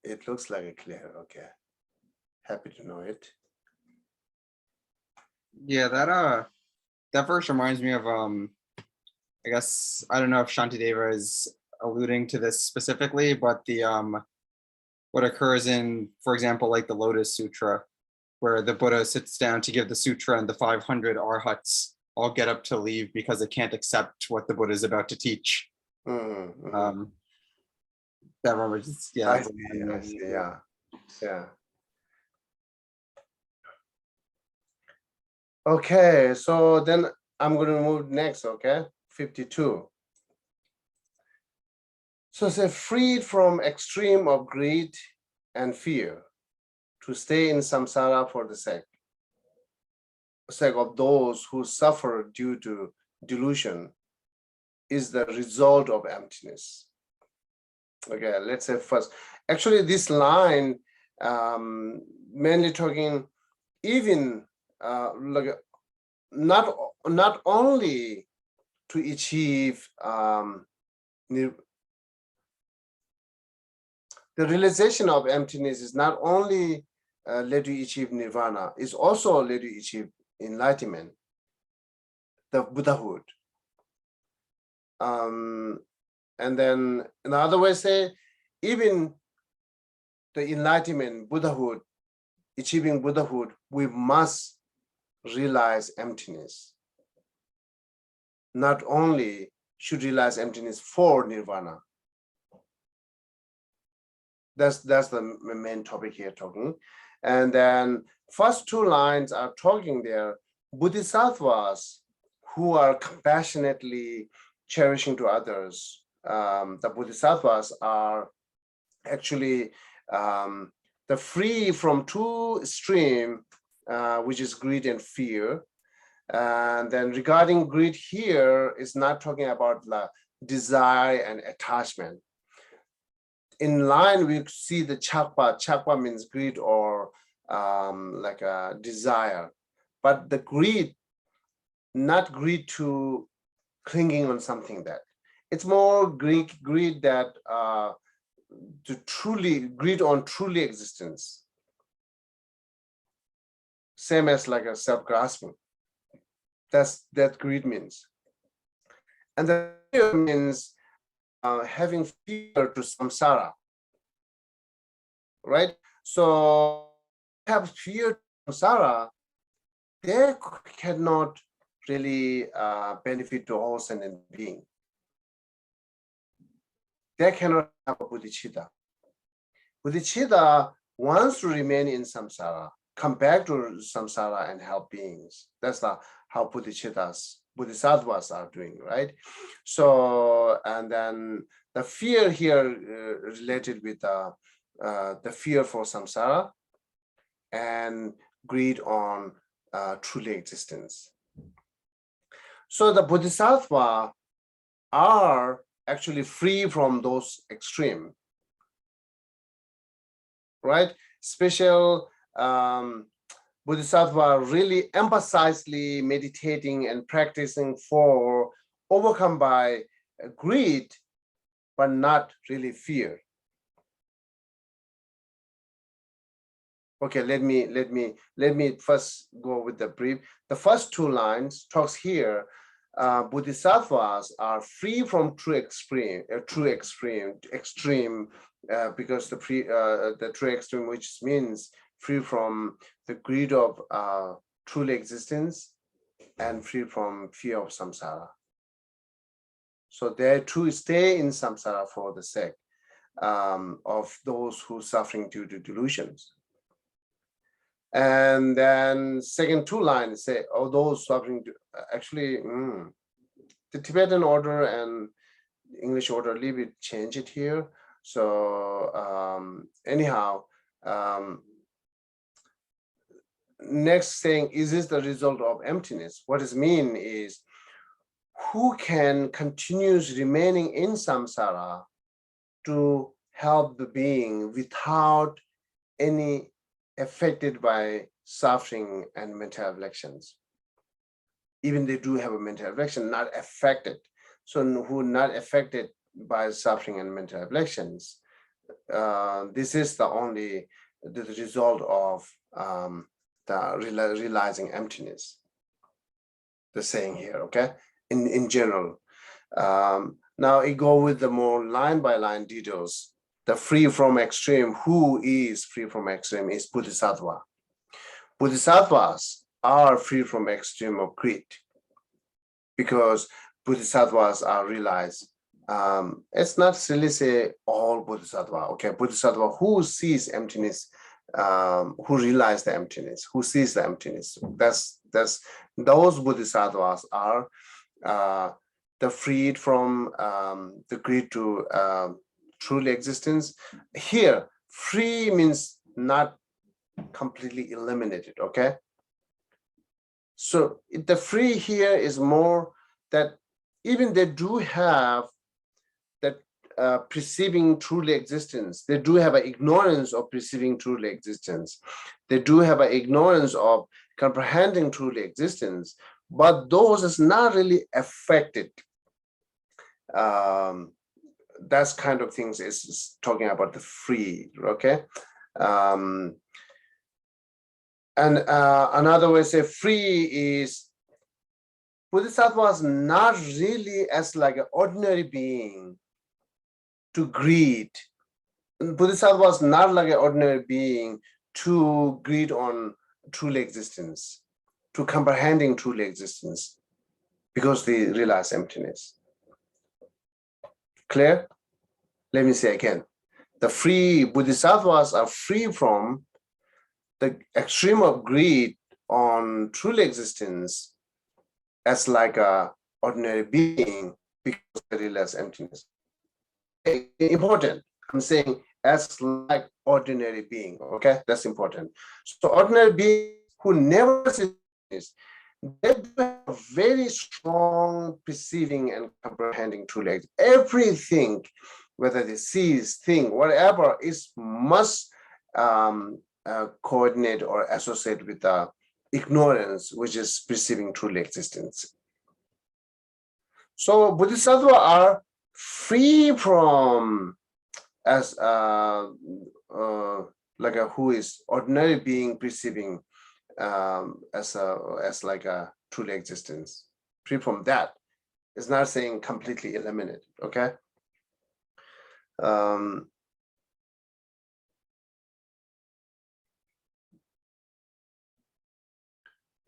It looks like it clear, okay. Happy to know it. Yeah, that verse reminds me of I guess I don't know if Shantideva is alluding to this specifically, but the what occurs in, for example, like the Lotus Sutra, where the Buddha sits down to give the sutra and the 500 arhats all get up to leave because they can't accept what the Buddha is about to teach. That remembers, yeah. I see, yeah. Okay, so then I'm going to move next, okay? 52. So say freed from extreme of greed and fear to stay in samsara for the sake of those who suffer due to delusion is the result of emptiness. Okay, let's say first. Actually, this line mainly talking even like not only to achieve the realization of emptiness is not only led to achieve nirvana, it's also led to achieve enlightenment, the Buddhahood. And then in other words, say, even the enlightenment, Buddhahood, achieving Buddhahood, we must realize emptiness. Not only should realize emptiness for nirvana. That's the main topic here talking. And then first two lines are talking there, Bodhisattvas who are compassionately cherishing to others. The Bodhisattvas are actually the free from two stream, which is greed and fear. And then regarding greed here is not talking about the desire and attachment. In line, we see the chakpa. Chakpa means greed or like a desire, but the greed, not greed to clinging on something that it's more greed that to truly greed on truly existence. Same as like a self-grasping. That greed means. And the fear means having fear to samsara, right? So have fear to samsara, they cannot really benefit to all sentient being. They cannot have a bodhicitta. Bodhicitta wants to remain in samsara, come back to samsara and help beings. That's how bodhisattvas are doing, right? So, and then the fear here related with the fear for samsara and greed on truly existence. So the bodhisattva are actually free from those extreme, right? Special Bodhisattva really emphasizedly meditating and practicing for overcome by greed, but not really fear. Okay, let me first go with the brief. The first two lines talks here. Bodhisattvas are free from true extreme, because the true extreme, which means free from the greed of truly existence and free from fear of samsara. So they're to stay in samsara for the sake of those who are suffering due to delusions. And then second two lines say, oh, those suffering, actually, the Tibetan order and English order a little bit change it here. So anyhow, next thing, is this the result of emptiness? What does mean is, who can continue remaining in samsara to help the being without any affected by suffering and mental afflictions? Even they do have a mental affliction, not affected. So who not affected by suffering and mental afflictions, this is the only the result of the realizing emptiness. The saying here, okay, in general. Now I go with the more line by line details. The free from extreme, who is free from extreme is Bodhisattva. Bodhisattvas are free from extreme of greed because Bodhisattvas are realized. It's not really say all Bodhisattva, okay? Bodhisattva who sees emptiness, who realize the emptiness, who sees the emptiness. That's those Bodhisattvas are the freed from the greed to truly existence. Here, free means not completely eliminated, okay? So the free here is more that even they do have that perceiving truly existence. They do have an ignorance of perceiving truly existence. They do have an ignorance of comprehending truly existence, but those is not really affected. That's kind of things is talking about the free, okay? And another way to say free is Bodhisattva is not really as like an ordinary being to greed. Bodhisattva is not like an ordinary being to greed on truly existence, to comprehending truly existence, because they realize emptiness. Clear? Let me say again. The free Bodhisattvas are free from the extreme of greed on truly existence as like a ordinary being because of very less emptiness. Important. I'm saying as like ordinary being. Okay, that's important. So ordinary being who never sees, they have very strong perceiving and comprehending truly. Everything, whether they see, think, whatever, is must coordinate or associate with the ignorance, which is perceiving truly existence. So Bodhisattva are free from as like a who is ordinary being perceiving as like a truly existence. Free from that. It's not saying completely eliminate. Okay.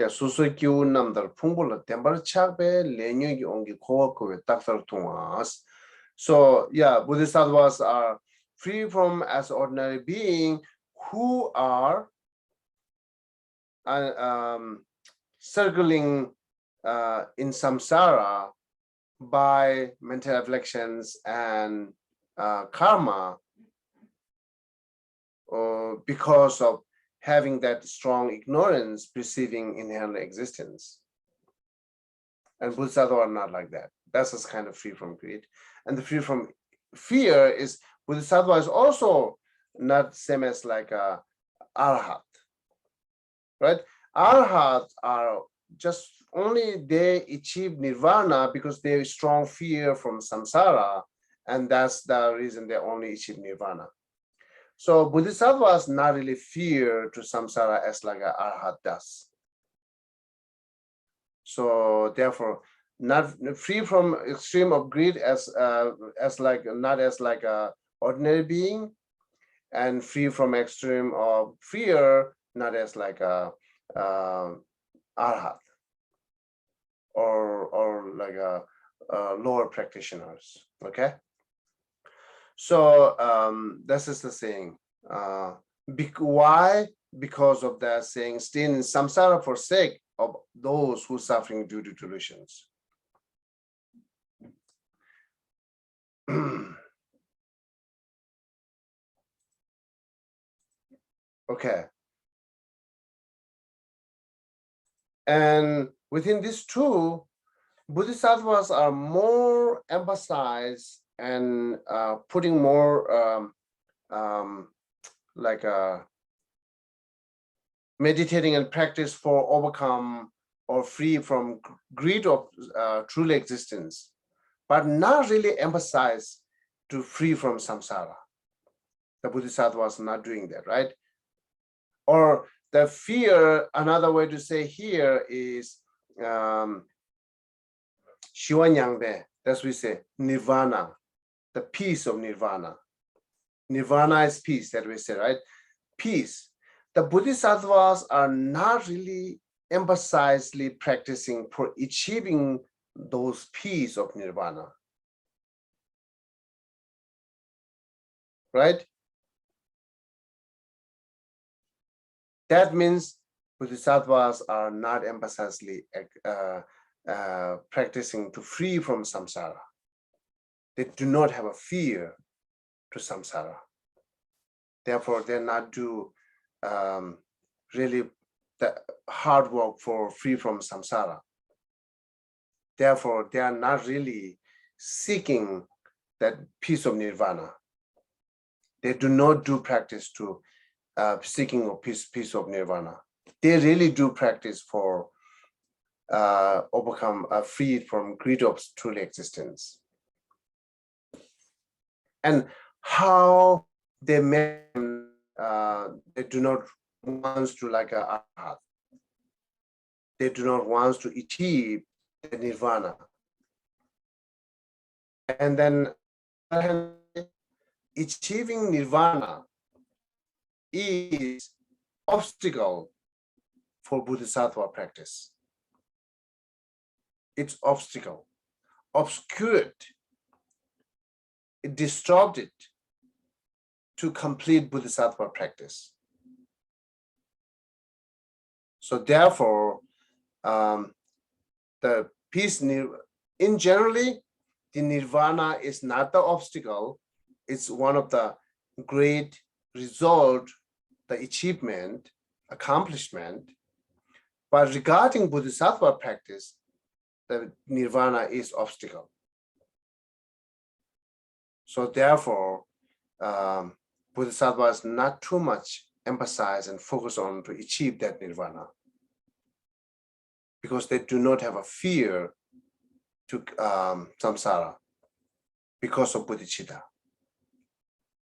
수수기운 남들 풍불로 템벌착배 레뉴기 온기 고어코에 딱살 통화스. So yeah, Bodhisattvas are free from as ordinary being who are circling in samsara by mental afflictions and karma because of having that strong ignorance perceiving inherent existence. And Bodhisattvas are not like that. That's just kind of free from greed. And the free from fear is Bodhisattva is also not same as like a arhat, right? Arhats are just only they achieve nirvana because they have strong fear from samsara, and that's the reason they only achieve nirvana. So Bodhisattvas not really fear to samsara as like a arhat does. So therefore, not free from extreme of greed as like not as like a ordinary being, and free from extreme of fear not as like a arhat or like a lower practitioners. Okay. So this is the saying. Why? Because of that saying, stay in samsara for sake of those who are suffering due to delusions. Okay. And within these two, Bodhisattvas are more emphasized and putting more like meditating and practice for overcome or free from greed of truly existence, but not really emphasize to free from samsara. The Bodhisattvas are not doing that, right? Or the fear, another way to say here is Shivanyangde, that's we say nirvana, the peace of nirvana. Nirvana is peace, that we say, right? Peace. The Bodhisattvas are not really emphasizedly practicing for achieving those peace of nirvana. Right? That means Bodhisattvas are not emphasizedly practicing to free from samsara. They do not have a fear to samsara. Therefore, they not do really the hard work for free from samsara. Therefore, they are not really seeking that peace of nirvana. They do not do practice to seeking of peace of nirvana. They really do practice for overcome free from greed of truly existence. And how they do not want to like a arhat. They do not want to achieve the nirvana. And then achieving nirvana is obstacle for Bodhisattva practice. It's obstacle, obscured, it distorted to complete Bodhisattva practice. So therefore, the peace, in generally, the nirvana is not the obstacle. It's one of the great result, the achievement, accomplishment. But regarding Bodhisattva practice, the nirvana is obstacle. So therefore, Bodhisattva is not too much emphasize and focus on to achieve that nirvana, because they do not have a fear to samsara because of bodhicitta.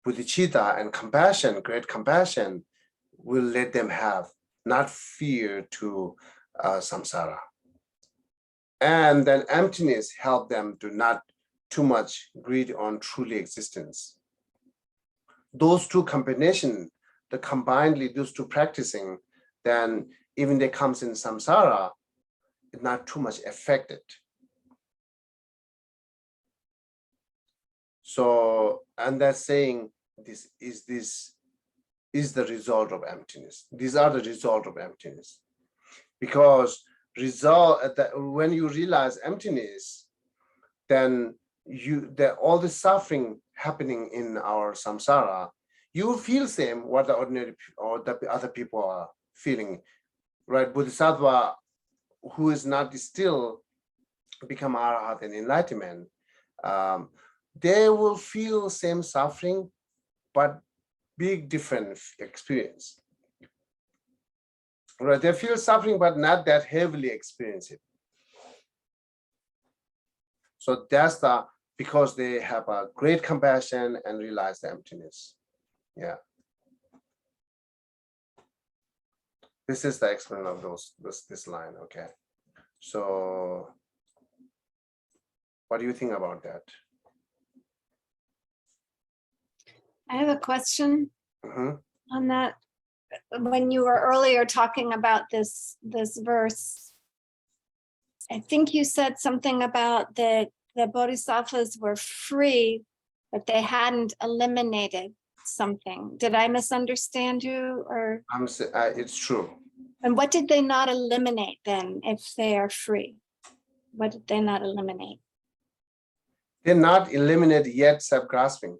Bodhicitta and compassion, great compassion, will let them have not fear to samsara. And then emptiness help them to not too much greed on truly existence. Those two combination, the combinedly those two practicing, then even they comes in samsara, it's not too much affected. So, and that's saying this is the result of emptiness. These are the result of emptiness. Because when you realize emptiness, then all the suffering happening in our samsara, you feel same what the ordinary or the other people are feeling, right? Bodhisattva, who is not still become arahat and enlightenment, they will feel same suffering, but big different experience. Right? They feel suffering, but not that heavily experience it. So that's because they have a great compassion and realize the emptiness. Yeah. This is the explanation of this line. Okay. So what do you think about that? I have a question Mm-hmm. on that. When you were earlier talking about this verse, I think you said something about the bodhisattvas were free, but they hadn't eliminated something. Did I misunderstand you? Or It's true. and what did they not eliminate then if they are free? What did they not eliminate? They're not eliminated yet self-grasping.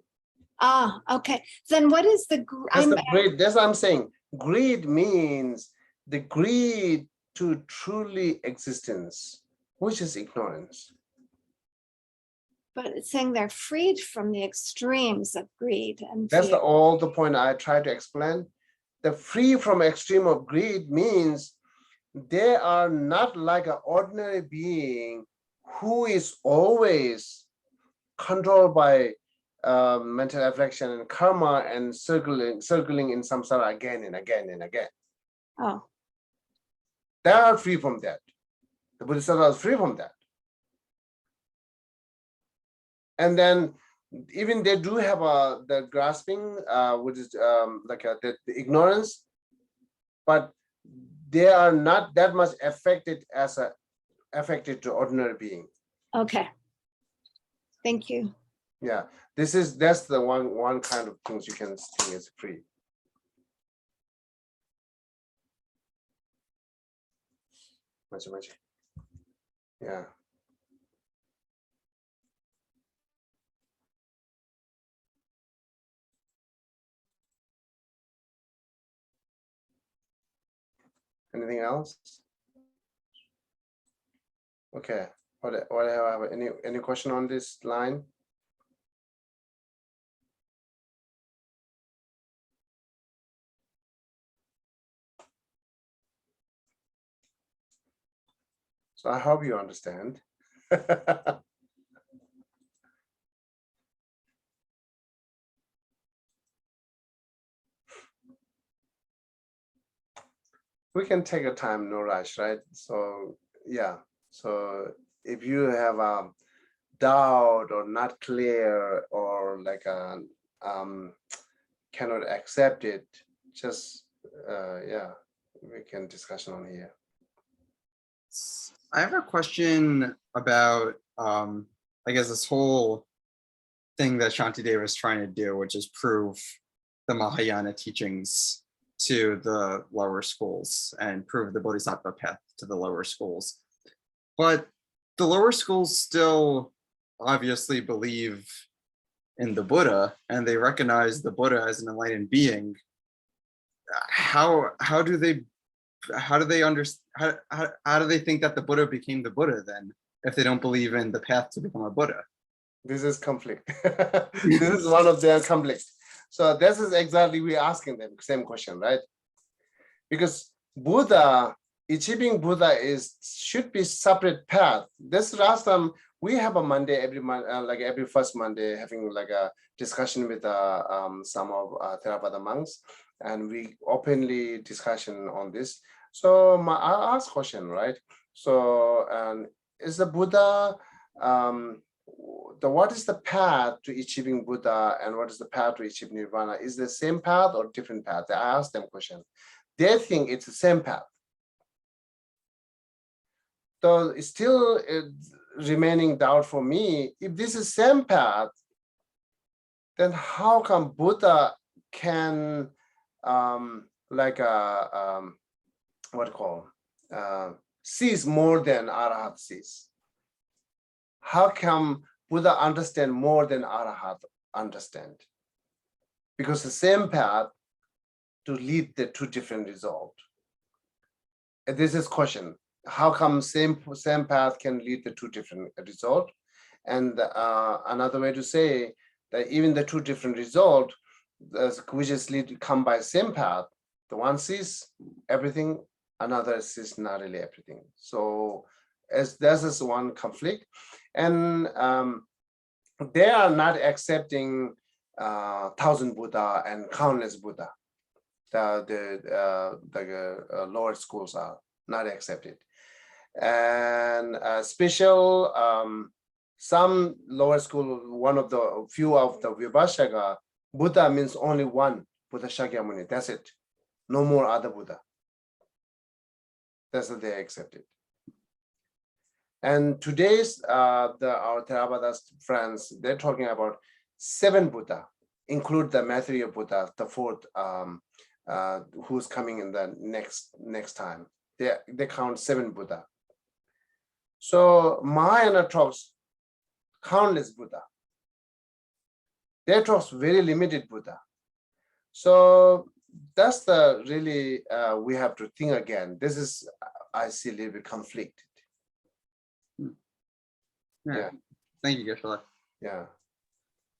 Ah, okay. Then what is the greed? That's what I'm saying. Greed means the greed to truly existence, which is ignorance. but it's saying they're freed from the extremes of greed and That's fear. all the point I try to explain. The free from extreme of greed means they are not like an ordinary being who is always controlled by mental affliction and karma and circling in samsara again and again and again. Oh, They are free from that. The Bodhisattva is free from that. And then even they do have the grasping, which is like the ignorance, but they are not that much affected affected to ordinary being. okay. Thank you. Yeah, that's the one kind of things you can think is free. Much. Yeah. Anything else? Okay. What have any question on this line? So I hope you understand. We can take a time, no rush, right? So yeah. So if you have a doubt or not clear or like cannot accept it, just yeah, we can discussion on here. I have a question about, I guess, this whole thing that Shantideva is trying to do, which is prove the Mahayana teachings to the lower schools and prove the Bodhisattva path to the lower schools. But the lower schools still obviously believe in the Buddha, and they recognize the Buddha as an enlightened being. How do they understand, how do they think that the Buddha became the Buddha then, if they don't believe in the path to become a Buddha? This is conflict. This is one of their conflicts. So this is exactly we're asking them same question, right? Because Buddha, achieving Buddha should be separate path. This last time we have a Monday every month, like every first Monday, having like a discussion with some of Theravada monks, and we openly discussion on this. So I ask question, right? So is the Buddha what is the path to achieving Buddha and what is the path to achieve Nirvana? Is the same path or different path? I asked them question. They think it's the same path. So it's still remaining doubt for me. If this is same path, then how come Buddha can sees more than Arahat sees? How come Buddha understand more than Arahat understand? Because the same path to lead the two different results. And this is question. How come same path can lead the two different results? And another way to say that even the two different results, which is come by same path, the one sees everything, another sees not really everything. So as this is one conflict, and they are not accepting 1,000 Buddha and countless Buddha. The lower schools are not accepted, and special some lower school, one of the few of the Vibhashaka, Buddha means only one Buddha Shakyamuni. That's it. No more other Buddha. That's what they accepted. And today's our Theravada friends, they're talking about 7 Buddha, include the Maitreya Buddha, the 4th, who's coming in the next time. They count 7 Buddha. So Mahayana talks countless Buddha. They talks very limited Buddha. So that's the really we have to think again. This is I see a little bit conflicted. Yeah. Thank you, Geshe. Yeah.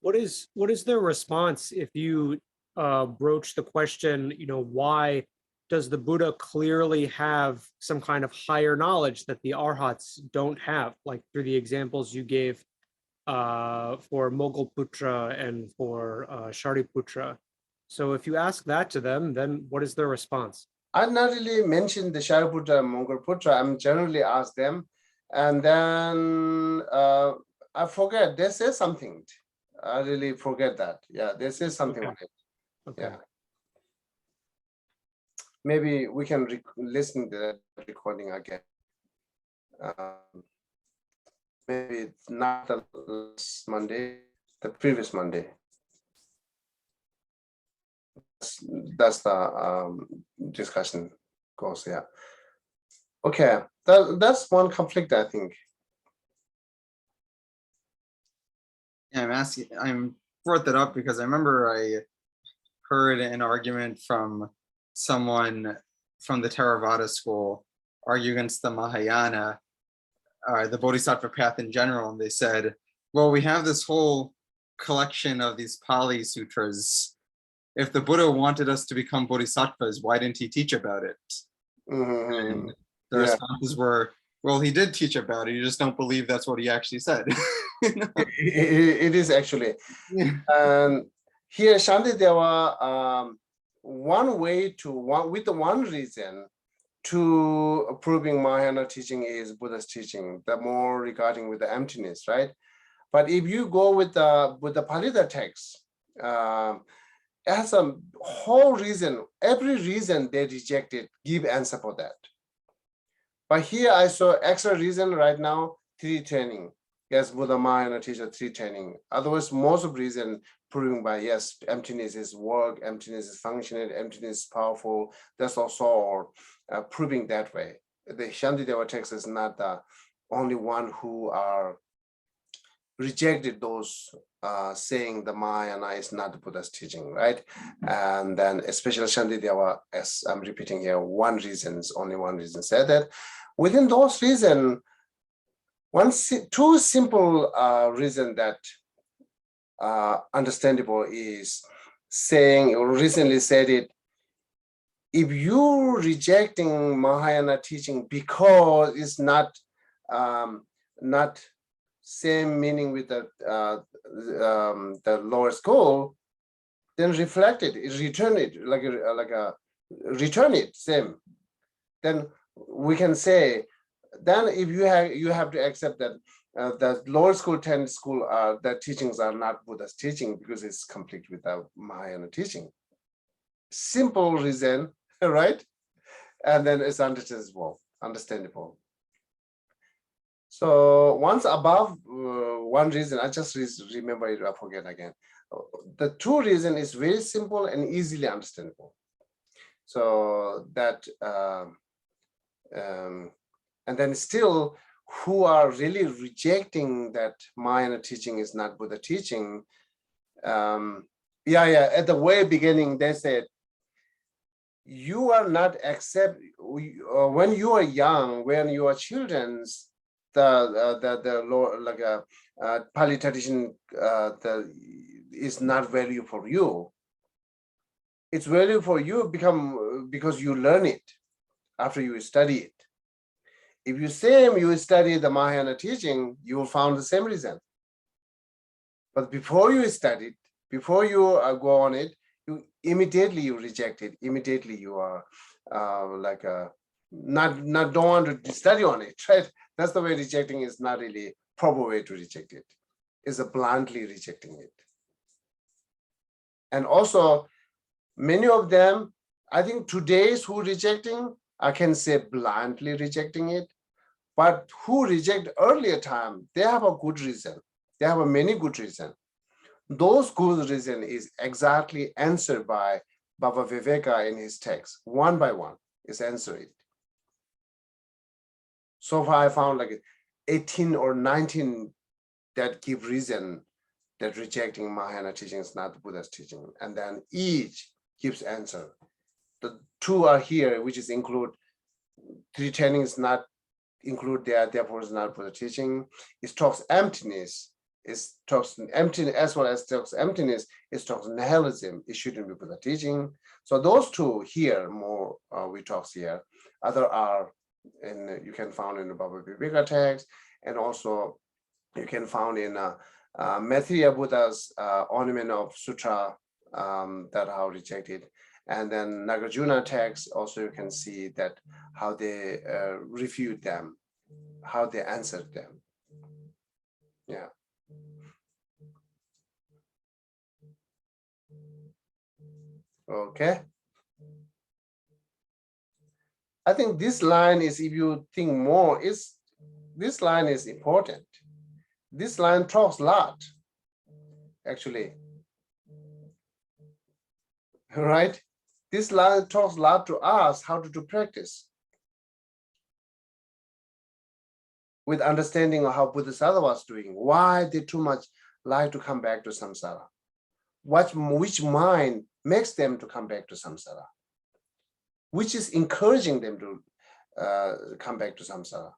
What is their response if you broach the question, why does the Buddha clearly have some kind of higher knowledge that the Arhats don't have, like through the examples you gave for Mogulputra and for Shariputra? So if you ask that to them, then what is their response? I not really mentioned the Shariputra and Mogulputra. I'm generally asked them, and then I forget. They say something. I really forget that. Yeah, they say something like it. Okay. Yeah. Maybe we can listen to the recording again. Maybe it's not the last Monday, the previous Monday. That's the discussion goes. Yeah. Okay, that's one conflict, I think. Yeah, I'm brought that up because I remember I heard an argument from someone from the Theravada school argue against the Mahayana, the Bodhisattva path in general, and they said, well, we have this whole collection of these Pali sutras. If the Buddha wanted us to become bodhisattvas, why didn't he teach about it? And the responses were, well, he did teach about it, you just don't believe that's what he actually said. It is actually. And here, Shantideva, one reason to proving Mahayana teaching is Buddha's teaching, the more regarding with the emptiness, right? But if you go with the Palita text, it has a whole reason, every reason they rejected, give answer for that. But here I saw extra reason right now, 3 training. Yes, Buddha, Mahayana teacher, 3 training. Otherwise, most of reason proving by yes, emptiness is work, emptiness is functional, emptiness is powerful. That's also proving that way. The Shantideva text is not the only one who are rejected those saying the Mahayana is not the Buddha's teaching, right? And then especially Shantideva, as I'm repeating here, only one reason said that. Within those reasons, two simple reason that understandable is saying, or recently said it, if you rejecting Mahayana teaching because it's not same meaning with the lower school, then reflect it, return it, return it, same. Then we can say, then if you have to accept that the lower school, 10 school, the teachings are not Buddha's teaching because it's complete with the Mahayana teaching. Simple reason, right? And then it's understandable. So once above one reason, I just remember it, I forget again. The 2 reason is very simple and easily understandable. So that, and then still, who are really rejecting that Mahayana teaching is not Buddha teaching. At the way beginning, they said, you are not when you are young, when you are children, the Pali tradition is not value for you. It's value for you because you learn it after you study it. If you study the Mahayana teaching, you will find the same reason. But before you study it, before you go on it, you immediately reject it. Immediately you are don't want to study on it, right? That's the way rejecting is not really proper way to reject it. It's a bluntly rejecting it. And also, many of them, I think today's who rejecting, I can say bluntly rejecting it. But who reject earlier time, they have a good reason. They have a many good reasons. Those good reason is exactly answered by Baba Viveka in his text. One by one is answered. So far I found like 18 or 19 that give reason that rejecting Mahayana teaching is not the Buddha's teaching. And then each gives answer. The 2 are here, which is include 3 trainings not include there, therefore it's not Buddha teaching. It talks emptiness. It talks emptiness as well as talks emptiness. It talks nihilism. It shouldn't be Buddha teaching. So those 2 here more we talks here. Other are you can find in the Baba Viveka text, and also you can find in Maitreya Buddha's ornament of sutra that how rejected. And then Nagarjuna text also you can see that how they refute them, how they answered them. Yeah. Okay. I think this line is, if you think more, this line is important. This line talks a lot, actually. Right? This line talks a lot to us how to do practice. With understanding of how Bodhisattva was doing, why they too much like to come back to samsara. Which mind makes them to come back to samsara? Which is encouraging them to come back to samsara.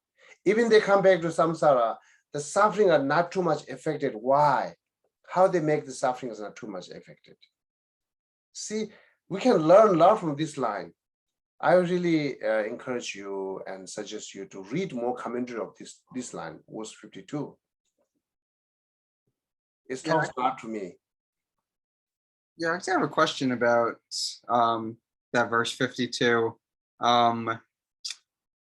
Even they come back to samsara, the suffering are not too much affected. Why? How they make the suffering is not too much affected. See, we can learn a lot from this line. I really encourage you and suggest you to read more commentary of this line, verse 52. It talks a lot to me. Yeah, I actually have a question about that verse 52.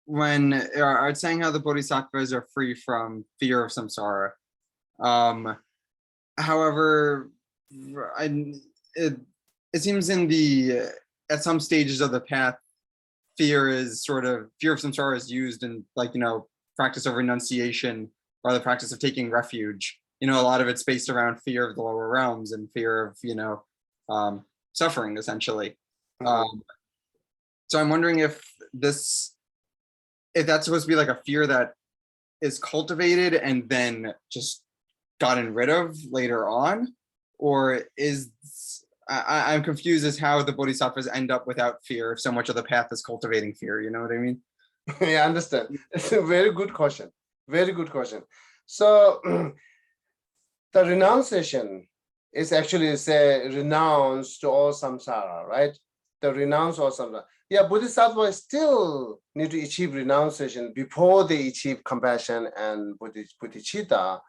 When it's saying how the bodhisattvas are free from fear of samsara. However, it seems at some stages of the path, fear of samsara is used in, like, practice of renunciation or the practice of taking refuge. You know, a lot of it's based around fear of the lower realms and fear of, you know, suffering, essentially. So I'm wondering if that's supposed to be like a fear that is cultivated and then just gotten rid of later on, or is I'm confused as how the bodhisattvas end up without fear if so much of the path is cultivating fear. You know what I mean? Yeah, I understand. It's a very good question. Very good question. So the renunciation is actually say renounce to all samsara, right? The renounce all samsara. Yeah, bodhisattva still need to achieve renunciation before they achieve compassion and bodhicitta.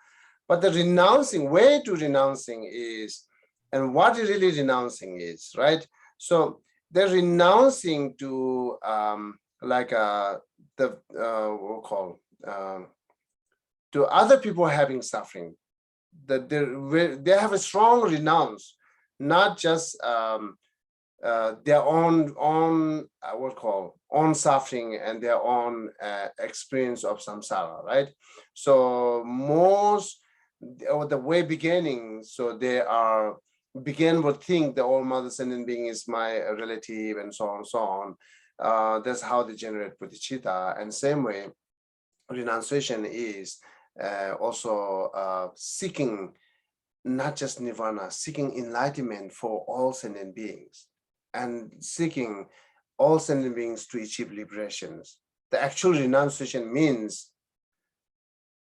But the renouncing, way to renouncing is, and what really renouncing is, right? So they're renouncing to what we call to other people having suffering. That they have a strong renounce, not just their own own suffering and their own experience of samsara, right? So most the way beginning, so they are begin would think the all mother sentient being is my relative and so on and so on. That's how they generate bodhicitta. And same way, renunciation is also seeking not just nirvana, seeking enlightenment for all sentient beings, and seeking all sentient beings to achieve liberations. The actual renunciation means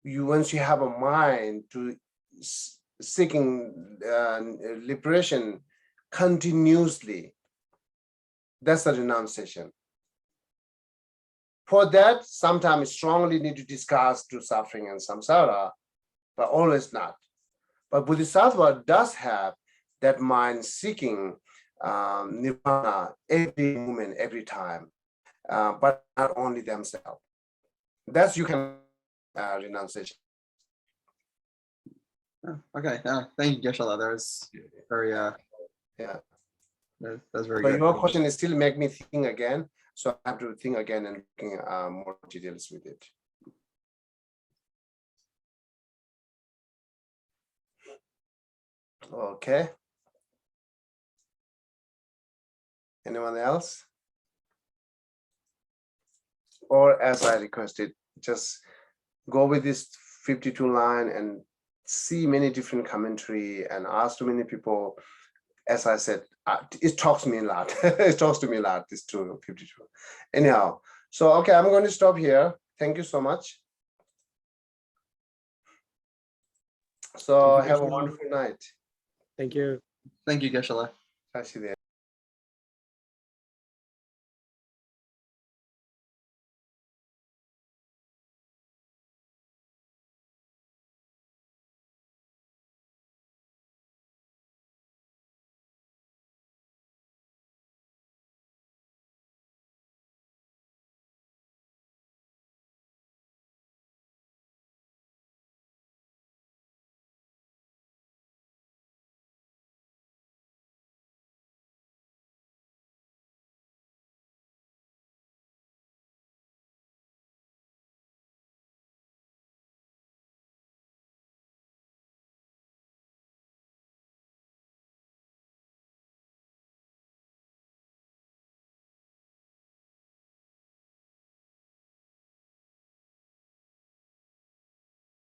once you have a mind to seeking liberation continuously, that's the renunciation. For that, sometimes strongly need to discuss to suffering and samsara, but always not. But Bodhisattva does have that mind seeking nirvana every moment, every time, but not only themselves. That's you can renunciation. Oh, okay, thank you, Geshe. That was very Yeah. That's very But good. your question is still make me think again, so I have to think again and looking more details with it. Okay. Anyone else? Or as I requested, just go with this 52 line and see many different commentary and ask too many people. As I said, it talks to me a lot. It talks to me a lot, this 52. Anyhow, so okay, I'm going to stop here. Thank you so much. So have a wonderful night. Thank you. Thank you, Geshe. Talk to you there.